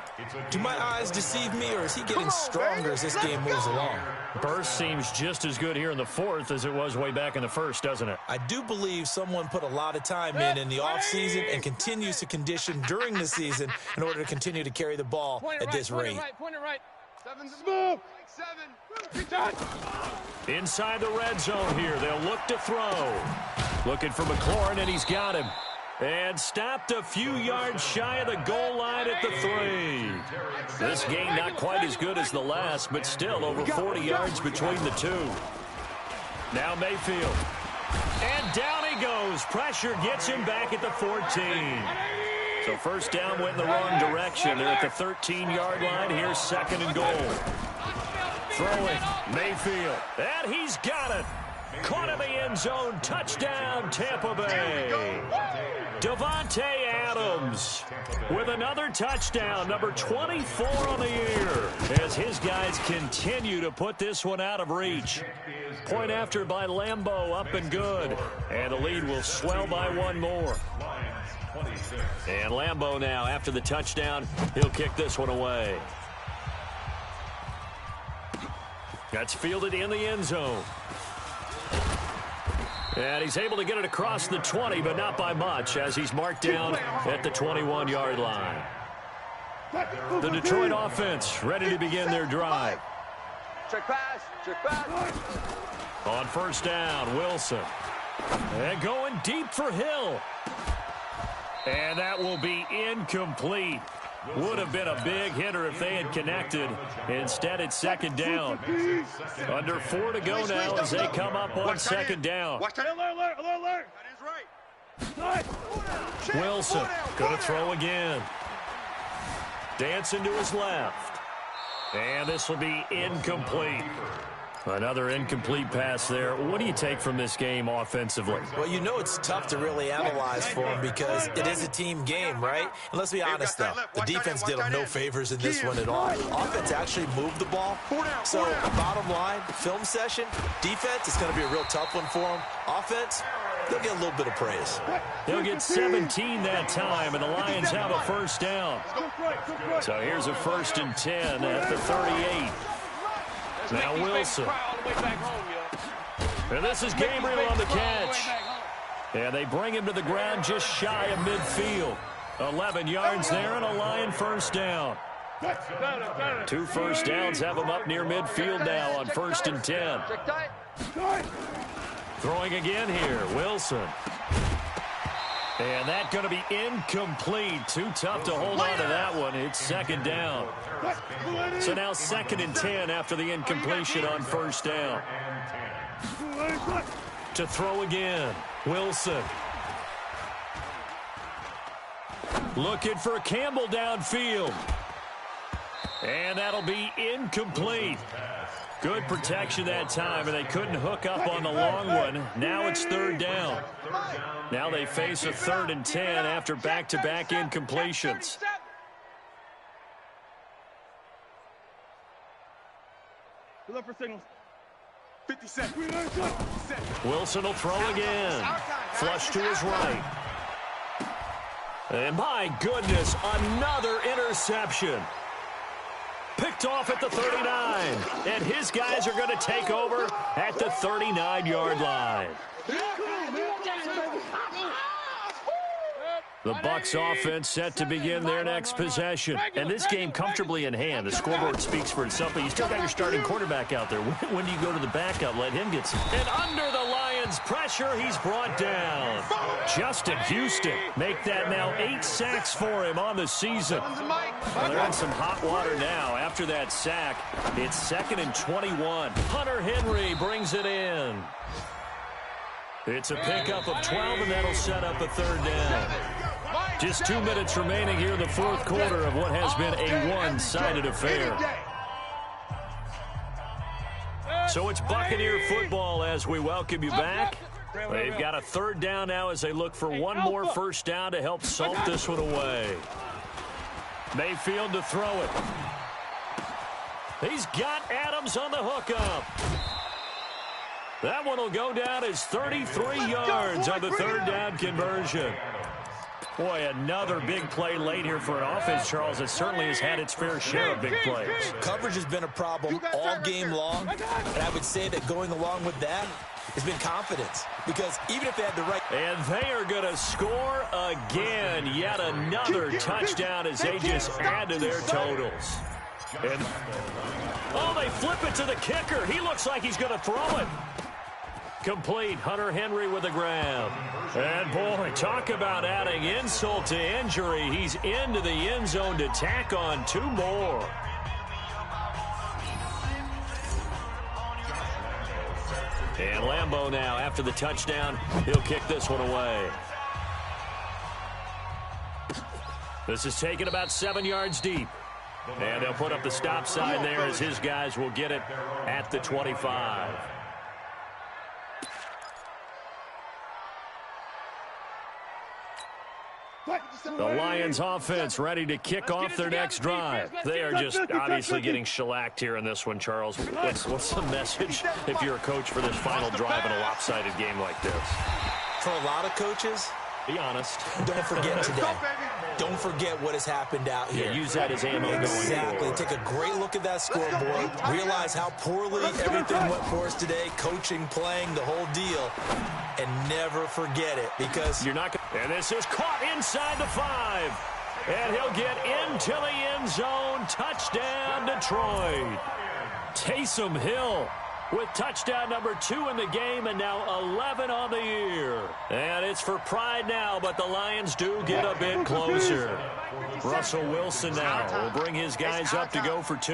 Do my eyes deceive me, or is he getting stronger as this game moves along? Burst seems just as good here in the fourth as it was way back in the first, doesn't it? I do believe someone put a lot of time in the offseason and continues to condition during the season in order to continue to carry the ball at this rate. Point it right. 7 move. 7. Inside the red zone here. They'll look to throw. Looking for McLaurin, and he's got him. And stopped a few yards shy of the goal line at the 3. This game not quite as good as the last, but still over 40 yards between the two. Now Mayfield. And down he goes. Pressure gets him back at the 14. So first down went in the wrong direction. They're at the 13-yard line. Here's 2nd and goal. Throwing, Mayfield. And he's got it. Caught in the end zone. Touchdown, Tampa Bay. Davante Adams with another touchdown, number 24 on the year, as his guys continue to put this one out of reach. Point after by Lambeau, up and good. And the lead will swell by 1 more. And Lambeau now, after the touchdown, he'll kick this one away. That's fielded in the end zone. And he's able to get it across the 20, but not by much, as he's marked down at the 21-yard line. The Detroit offense ready to begin their drive. Check pass. On first down, Wilson. And going deep for Hill. And that will be incomplete. Would have been a big hitter if they had connected. Instead, it's 2nd down. Under 4 to go now as they come up on 2nd down. Alert. That is right. Wilson going to throw again. Dancing to his left. And this will be incomplete. Another incomplete pass there. What do you take from this game offensively? Well, you know it's tough to really analyze for them because it is a team game, right? And let's be honest, though. The defense did them no favors in this one at all. Offense actually moved the ball. So, bottom line, film session, defense is going to be a real tough one for them. Offense, they'll get a little bit of praise. They'll get 17 that time, and the Lions have a first down. So here's a 1st and 10 at the 38. Now Wilson. And this is Gabriel on the catch. And they bring him to the ground just shy of midfield. 11 yards there and a Lion first down. 2 first downs have him up near midfield now on 1st and 10. Throwing again here, Wilson. And that's going to be incomplete. Too tough to hold on to that one. It's 2nd down. So now 2nd and 10 after the incompletion on 1st down. To throw again, Wilson. Looking for Campbell downfield. And that'll be incomplete. Good protection that time, and they couldn't hook up on the long one. Now it's 3rd down. Now they face a 3rd and 10 after back-to-back incompletions. Look for signals. 50 seconds. Wilson will throw again. Flush to his right. And my goodness, another interception. Picked off at the 39. And his guys are going to take over at the 39-yard line. The Bucs offense set to begin their next possession. And this game comfortably in hand. The scoreboard speaks for itself, but you still got your starting quarterback out there. When do you go to the backup? Let him get some. And under the Lions' pressure, he's brought down. Justin Houston make that now 8 sacks for him on the season. Well, they're in some hot water now. After that sack, it's 2nd and 21. Hunter Henry brings it in. It's a pickup of 12, and that'll set up a 3rd down. Just 2 minutes remaining here in the 4th quarter of what has been a one-sided affair. So it's Buccaneer football as we welcome you back. They've got a 3rd down now as they look for one more first down to help salt this one away. Mayfield to throw it. He's got Adams on the hookup. That one will go down as 33 yards on the 3rd down conversion. Boy, another big play late here for an offense, Charles, that certainly has had its fair share of big plays. Coverage has been a problem all game long, and I would say that going along with that has been confidence, because even if they had the right... And they are going to score again. Yet another touchdown as they just add to their totals. And, oh, they flip it to the kicker. He looks like he's going to throw it. Complete. Hunter Henry with a grab. And, boy, talk about adding insult to injury. He's into the end zone to tack on 2 more. And Lambeau now, after the touchdown, he'll kick this one away. This is taken about 7 yards deep. And they'll put up the stop sign there as his guys will get it at the 25. The Lions offense ready to kick off their next drive. They are just obviously getting shellacked here in this one, Charles. What's the message if you're a coach for this final drive in a lopsided game like this? For a lot of coaches, be honest. Don't forget today. Don't forget what has happened out here. Yeah, use that as ammo going forward. Exactly. Take a great look at that scoreboard. Realize how poorly everything went for us today. Coaching, playing, the whole deal. And never forget it, because you're not going to... And this is caught inside the 5. And he'll get into the end zone. Touchdown, Detroit. Taysom Hill with touchdown number 2 in the game, and now 11 on the year. And it's for pride now, but the Lions do get a bit closer. Russell Wilson now will bring his guys up to go for 2.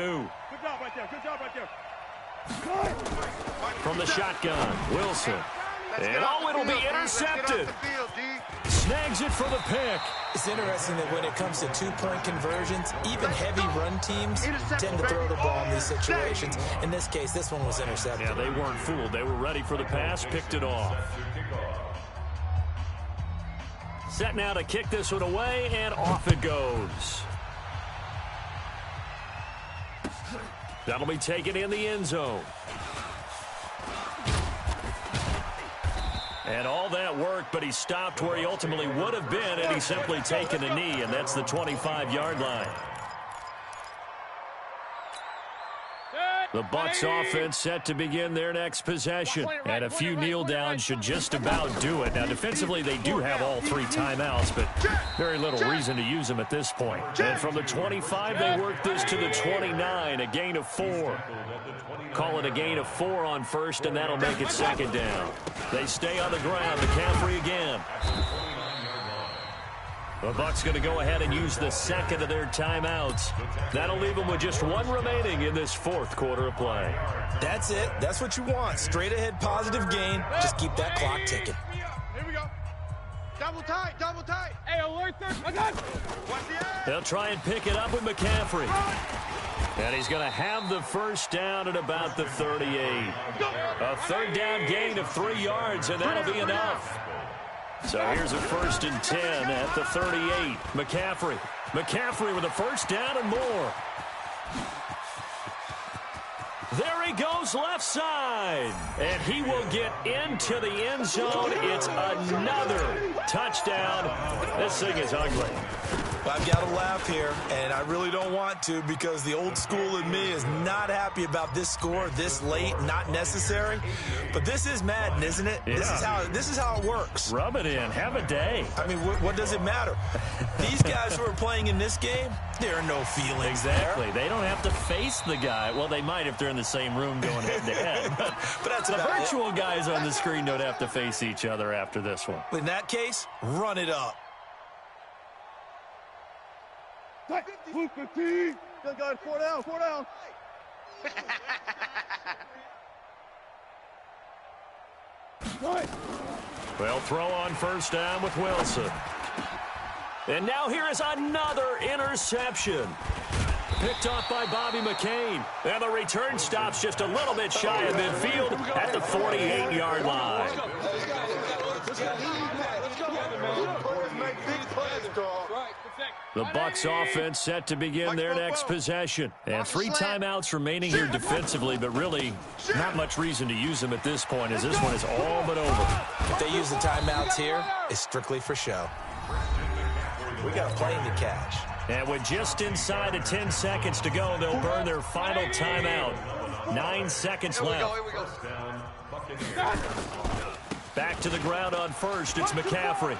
Good job right there. Good job right there. From the shotgun, Wilson. And oh, it'll be intercepted. Snags it for the pick. It's interesting that when it comes to 2-point conversions, even heavy run teams tend to throw the ball in these situations. In this case, this one was intercepted. Yeah, they weren't fooled. They were ready for the pass, picked it off. Set now to kick this one away, and off it goes. That'll be taken in the end zone. And all that work, but he stopped where he ultimately would have been, and he's simply taken a knee, and that's the 25-yard line. The Bucs offense set to begin their next possession. And a few kneel downs should just about do it. Now, defensively, they do have all 3 timeouts, but very little reason to use them at this point. And from the 25, they work this to the 29, a gain of 4. Call it a gain of 4 on first, and that'll make it second down. They stay on the ground. McCaffrey again. The Bucs going to go ahead and use the second of their timeouts. That'll leave them with just 1 remaining in this 4th quarter of play. That's it. That's what you want. Straight ahead, positive gain. Just keep that clock ticking. Here we go. Double tight, double tight. Hey, alert third. I got it. They'll try and pick it up with McCaffrey. And he's going to have the first down at about the 38. A 3rd down gain of 3 yards, and that'll be enough. So here's a 1st and 10 at the 38. McCaffrey with a first down and more. There he goes left side. And he will get into the end zone. It's another touchdown. This thing is ugly. I've got to laugh here, and I really don't want to because the old school in me is not happy about this score this late, not necessary. But this is Madden, isn't it? Yeah. This is how it works. Rub it in. Have a day. I mean, what does it matter? These guys who are playing in this game, there are no feelings exactly. there. They don't have to face the guy. Well, they might if they're in the same room going head-to-head. But that's the virtual guys on the screen don't have to face each other after this one. In that case, run it up. 15. Good guys, 4 down, 4 down. Well, throw on first down with Wilson. And now here is another interception. Picked off by Bobby McCain. And the return stops just a little bit shy of midfield at the 48-yard line. The Bucs offense set to begin their next possession. And 3 timeouts remaining here defensively, but really not much reason to use them at this point as this one is all but over. If they use the timeouts here, it's strictly for show. We got a plane to catch. And with just inside of 10 seconds to go, they'll burn their final timeout. 9 seconds left. Back to the ground on first. It's McCaffrey.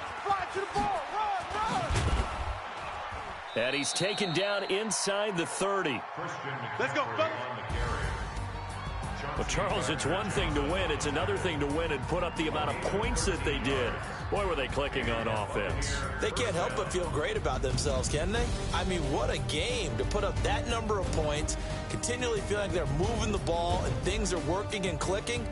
And he's taken down inside the 30. Let's go, fellas. Well, Charles, it's one thing to win. It's another thing to win and put up the amount of points that they did. Boy, were they clicking on offense. They can't help but feel great about themselves, can they? I mean, what a game to put up that number of points, continually feel like they're moving the ball and things are working and clicking.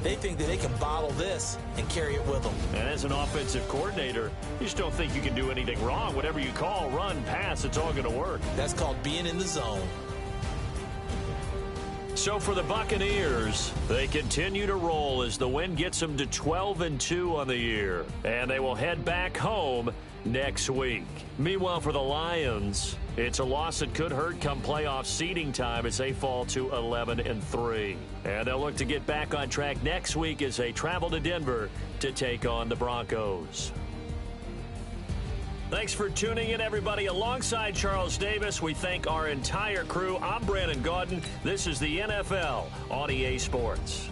They think that they can bottle this and carry it with them. And as an offensive coordinator, you just don't think you can do anything wrong. Whatever you call, run, pass, it's all going to work. That's called being in the zone. So for the Buccaneers, they continue to roll as the win gets them to 12-2 on the year. And they will head back home next week. Meanwhile, for the Lions, it's a loss that could hurt come playoff seeding time as they fall to 11-3. And they'll look to get back on track next week as they travel to Denver to take on the Broncos. Thanks for tuning in, everybody. Alongside Charles Davis, we thank our entire crew. I'm Brandon Gaudin. This is the NFL on EA Sports.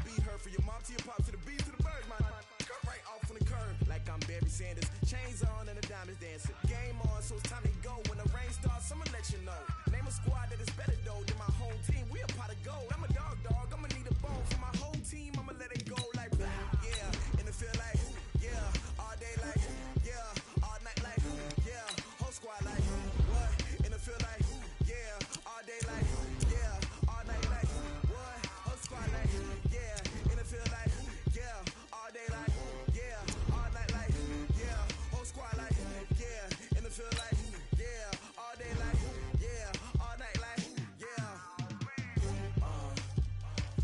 beat her. For your mom to your pop to the beat to the birds, my cut right off on the curb. Like I'm Barry Sanders. Chains on and the diamonds dancing. Game on, so it's time to go. When the rain starts, I'ma let you know. Name a squad that is better though than my home team. We a pot of gold. I'm a dog. I'ma need a bone for my whole team. I'ma let it go like yeah. In the field like yeah. All day like yeah. All night like yeah. Whole squad like what? In the field like yeah. All day like yeah. All night like what? Whole squad like yeah. In the field like yeah. All day like yeah. All night like yeah. Whole squad like yeah. In the field like yeah. All day like yeah. All night like yeah.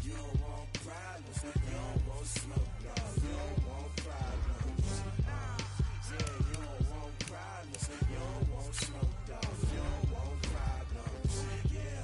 You don't want problems. You don't want smoke, no. You don't want problems. Yeah, you don't want problems. You don't want smoke, dog. You don't want problems. Yeah,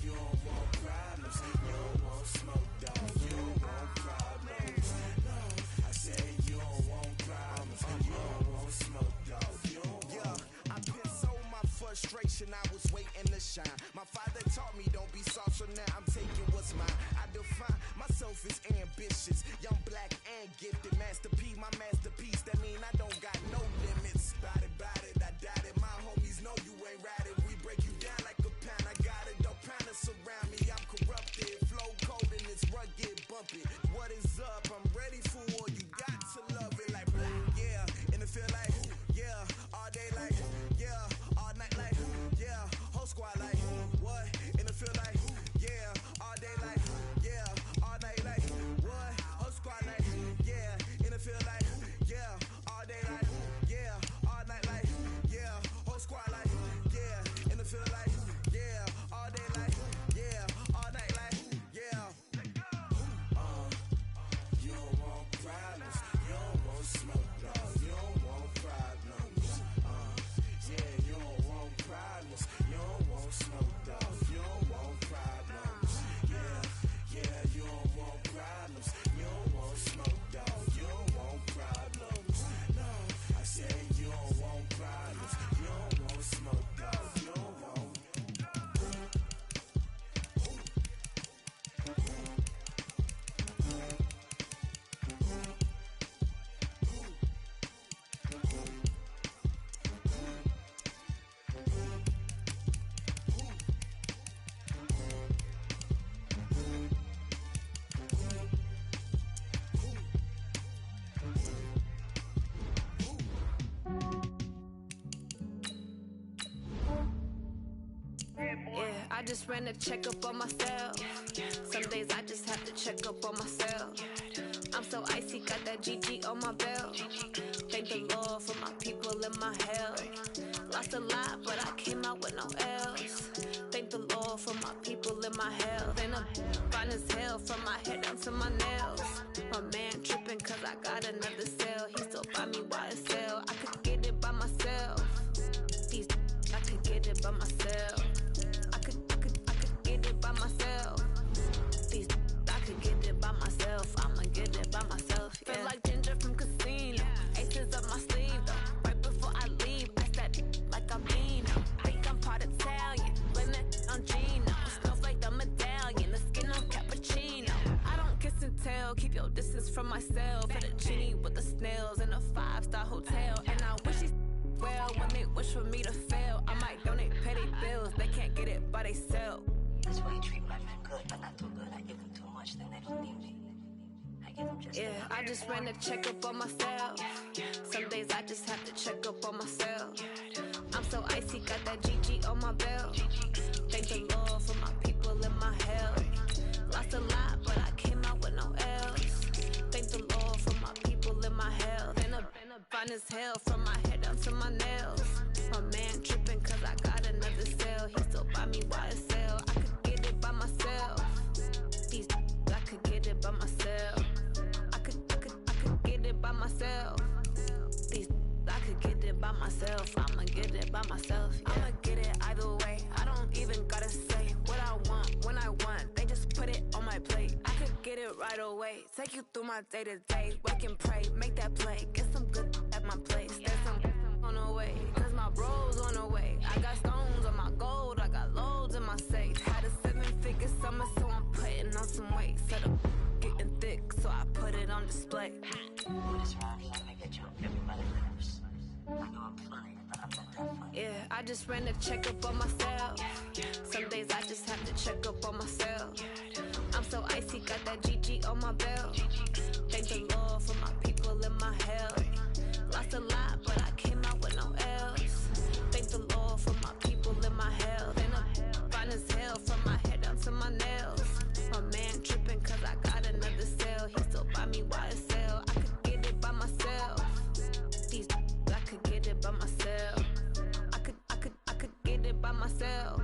you don't want problems. You don't want smoke, dog. You don't want problems. No, I said you don't want problems. You don't want smoke, dog. You don't want. Yeah, I've been so my frustration. I was waiting to shine. My father taught me don't be soft, so now I'm taking what's mine. I define myself as ambitious, young, black, and gifted. Master P, my masterpiece. That mean I don't got no limits. Bout it, I doubt it. My homies know you ain't ratted. We break you down like a pound. I got it, don't pound to surround me. I'm corrupted, flow cold and it's rugged, bumpy. What is up? I'm ready for war. You got to love it like yeah. In the field like yeah. All day like yeah. All night like yeah. Whole squad like what? In the field like yeah. All day like yeah. All night like what? Whole squad like yeah. In the field like yeah. All day like yeah. All night like yeah. Whole squad like yeah. In the field like yeah. All day like yeah. All night like yeah. You don't want problems. You don't want smoke, dog. You don't want problems. Yeah, you don't want problems. You don't want smoke, dog. You don't want problems. Yeah, you don't want problems. You don't want smoke, dog. You don't want problems. No, I said you don't want problems. You don't want smoke, dog. You don't want. Yeah, I just ran a checkup on myself. Some days I just have to check up on myself. I'm so icy, got that GG on my belt. Thank the Lord for my people and my health. Lost a lot, but I came out with no L's. Thank the Lord for my people and my health. And I'm fine as hell from my head down to my nails. My man tripping cause I got another cell. He still buy me YSL. I could get it by myself. These I could get it by myself. I could get it by myself. These I could get it by myself. I'ma get it by myself. Yeah. Feel like Ginger from Casino. Aces up my sleeve though. Right before I leave, I said like I'm Dino. Think I'm part Italian. Blame that on Gino. Smells like the medallion. The skin on cappuccino. I don't kiss and tell. Keep your distance from myself. At a genie with the snails in a 5-star hotel. And I wish he's well when they wish for me to fail. I might donate petty bills. They can't get it by themselves. That's why you treat my friend good, but not too good. I give them too much, then they don't need me. I give them just yeah, I just ran a checkup on myself. Some days I just have to check up on myself. I'm so icy, got that GG on my belt. Thank the Lord for my people and my health. Lost a lot, but I came out with no L's. Thank the Lord for my people and my health. And I'm fine as hell from my head down to my nails. My man tripping cause I got another cell. He still buy me YSL. I could get it by myself. These I could get it by myself. I could get it by myself. These I could get it by myself. I'ma get it by myself. Yeah. I'ma get it either way. I don't even gotta say what I want when I want. They just put it on my plate. I could get it right away. Take you through my day to day. Wake and pray, make that play. Get some good at my place. There's some on the way, cause my bro's on the way. I got stones on my gold. I got loads in my safe. Had a 7-figure summer, so I'm putting on some weight. Set up, get on display. With this round here, I make that jump everybody lives. I know I'm funny, but I'm not that funny. Yeah, I just ran a checkup on myself. Some days I just have to check up on myself. I'm so icy, got that GG on my belt. Thank the Lord for my people in my health. Lost a lot, but I came out with no else. Thank the Lord for my people in my health. And I'm fine as hell from my head down to my nails. My man tripping cause I got another cell. He still buy me YSL. I could get it by myself. These I could get it by myself. I could get it by myself.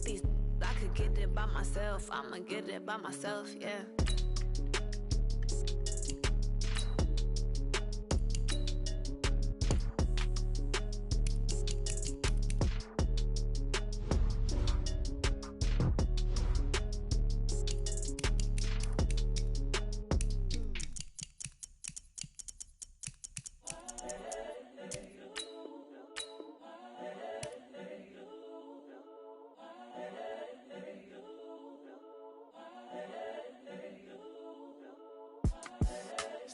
These I could get it by myself. I'ma get it by myself, yeah.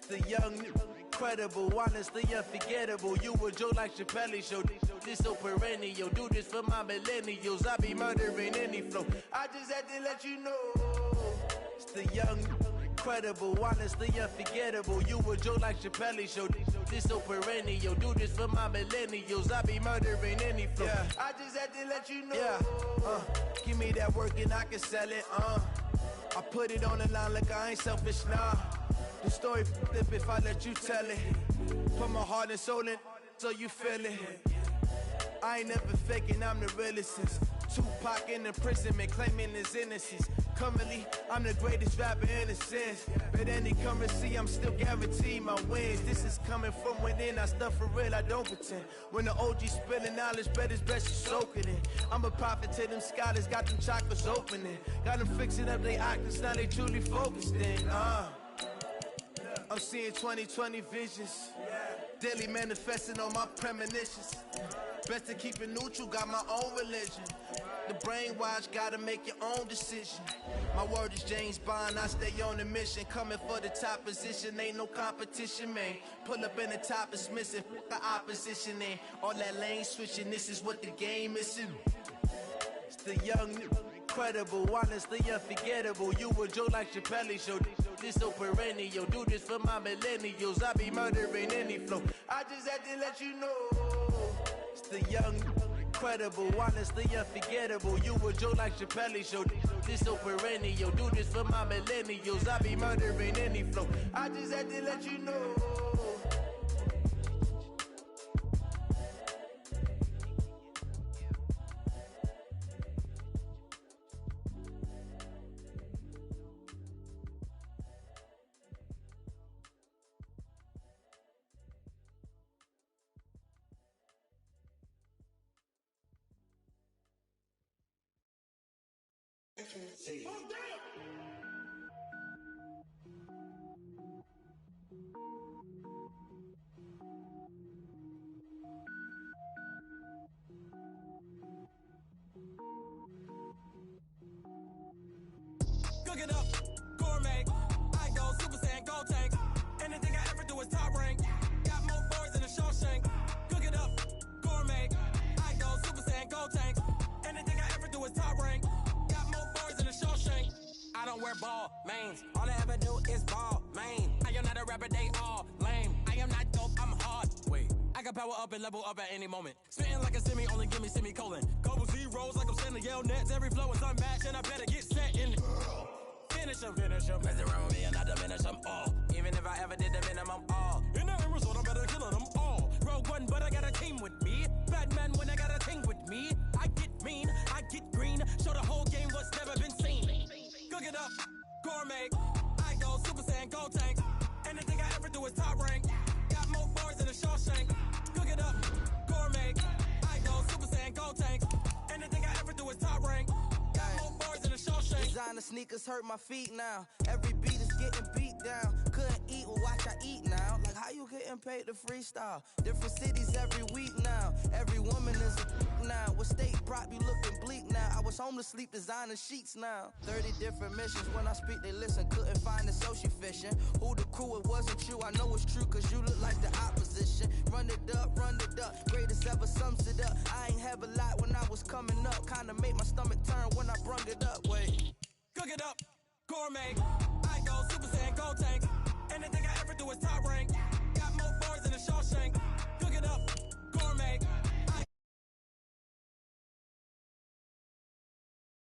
The young, incredible, honestly unforgettable. You a Joe like Chappelle show. This so perennial. Do this for my millennials. I be murdering any flow. I just had to let you know. It's the young, incredible, honestly unforgettable. You a Joe like Chappelle show. This so perennial. Do this for my millennials. I be murdering any flow. Yeah. I just had to let you know. Yeah. Give me that work and I can sell it. I put it on the line like I ain't selfish, nah. The story flip if I let you tell it. Put my heart and soul in so you feel it. I ain't never faking, I'm the realest since Tupac in imprisonment, claiming his innocence. Currently, I'm the greatest rapper in a sense. But any currency, I'm still guaranteed my wins. This is coming from within, I stuff for real, I don't pretend. When the OG spilling knowledge, bet it's best you soak it in. I'm a prophet to them scholars, got them chakras opening. Got them fixing up their octaves, now they truly focused in. I'm seeing 2020 visions. Daily manifesting on my premonitions. Best to keep it neutral, got my own religion. The brainwash, gotta make your own decision. My word is James Bond, I stay on a mission. Coming for the top position, ain't no competition, man. Pull up in the top is missing, the opposition in. All that lane switching, this is what the game is. It's the young, incredible, honestly unforgettable. You a Joe like Chappelle show. This so perennial. Do this for my millennials. I be murdering any flow. I just had to let you know. It's the young, incredible, honestly unforgettable. You a Joe like Chappelle show. This so perennial. Do this for my millennials. I be murdering any flow. I just had to let you know. Cook it up, gourmet. I go Super Saiyan, gold tank. Anything I ever do is top rank. Got more boys than a Shawshank. Cook it up, gourmet. I go Super Saiyan, gold tank. Anything I ever do is top rank. Got more boys than a Shawshank. I don't wear ball mains. All I ever do is ball main. I am not a rapper, they all lame. I am not dope, I'm hard. Wait, I can power up and level up at any moment. Spitting like a semi, only give me semicolon. Couple zeros like I'm sending yell nets. Every flow is unmatched and I better get set in. Finish him. Mess around with me and I diminish them all. Even if I ever did the minimum, all. In the end result, I'm better killing them all. Rogue one, but I got a team with me. Batman when I got a team with me. I get mean, I get green. Show the whole game what's never been seen. Cook it up, gourmet. I go Super Saiyan, gold tank. Anything I ever do is top rank. Got more bars than a Shawshank. Cook it up, gourmet. I go Super Saiyan, gold tank. Anything I ever do is top rank. Got more bars than a Shawshank. Designer sneakers hurt my feet now. Every beat is getting beat down. Couldn't eat, well watch I eat now. Like how you getting paid to freestyle? Different cities every week now. Every woman is a now. What state prop you looking bleak now? I wish home to sleep, designer sheets now. 30 different missions, when I speak they listen. Couldn't find it, so she fishing. Who the crew, it wasn't you, I know it's true, cause you look like the opposition. Run it up, greatest ever sums it up. I ain't have a lot when I was coming up, kinda made my stomach turn when I brung it up. Wait, cook it up, gourmet. I go Super Saiyan, go tank.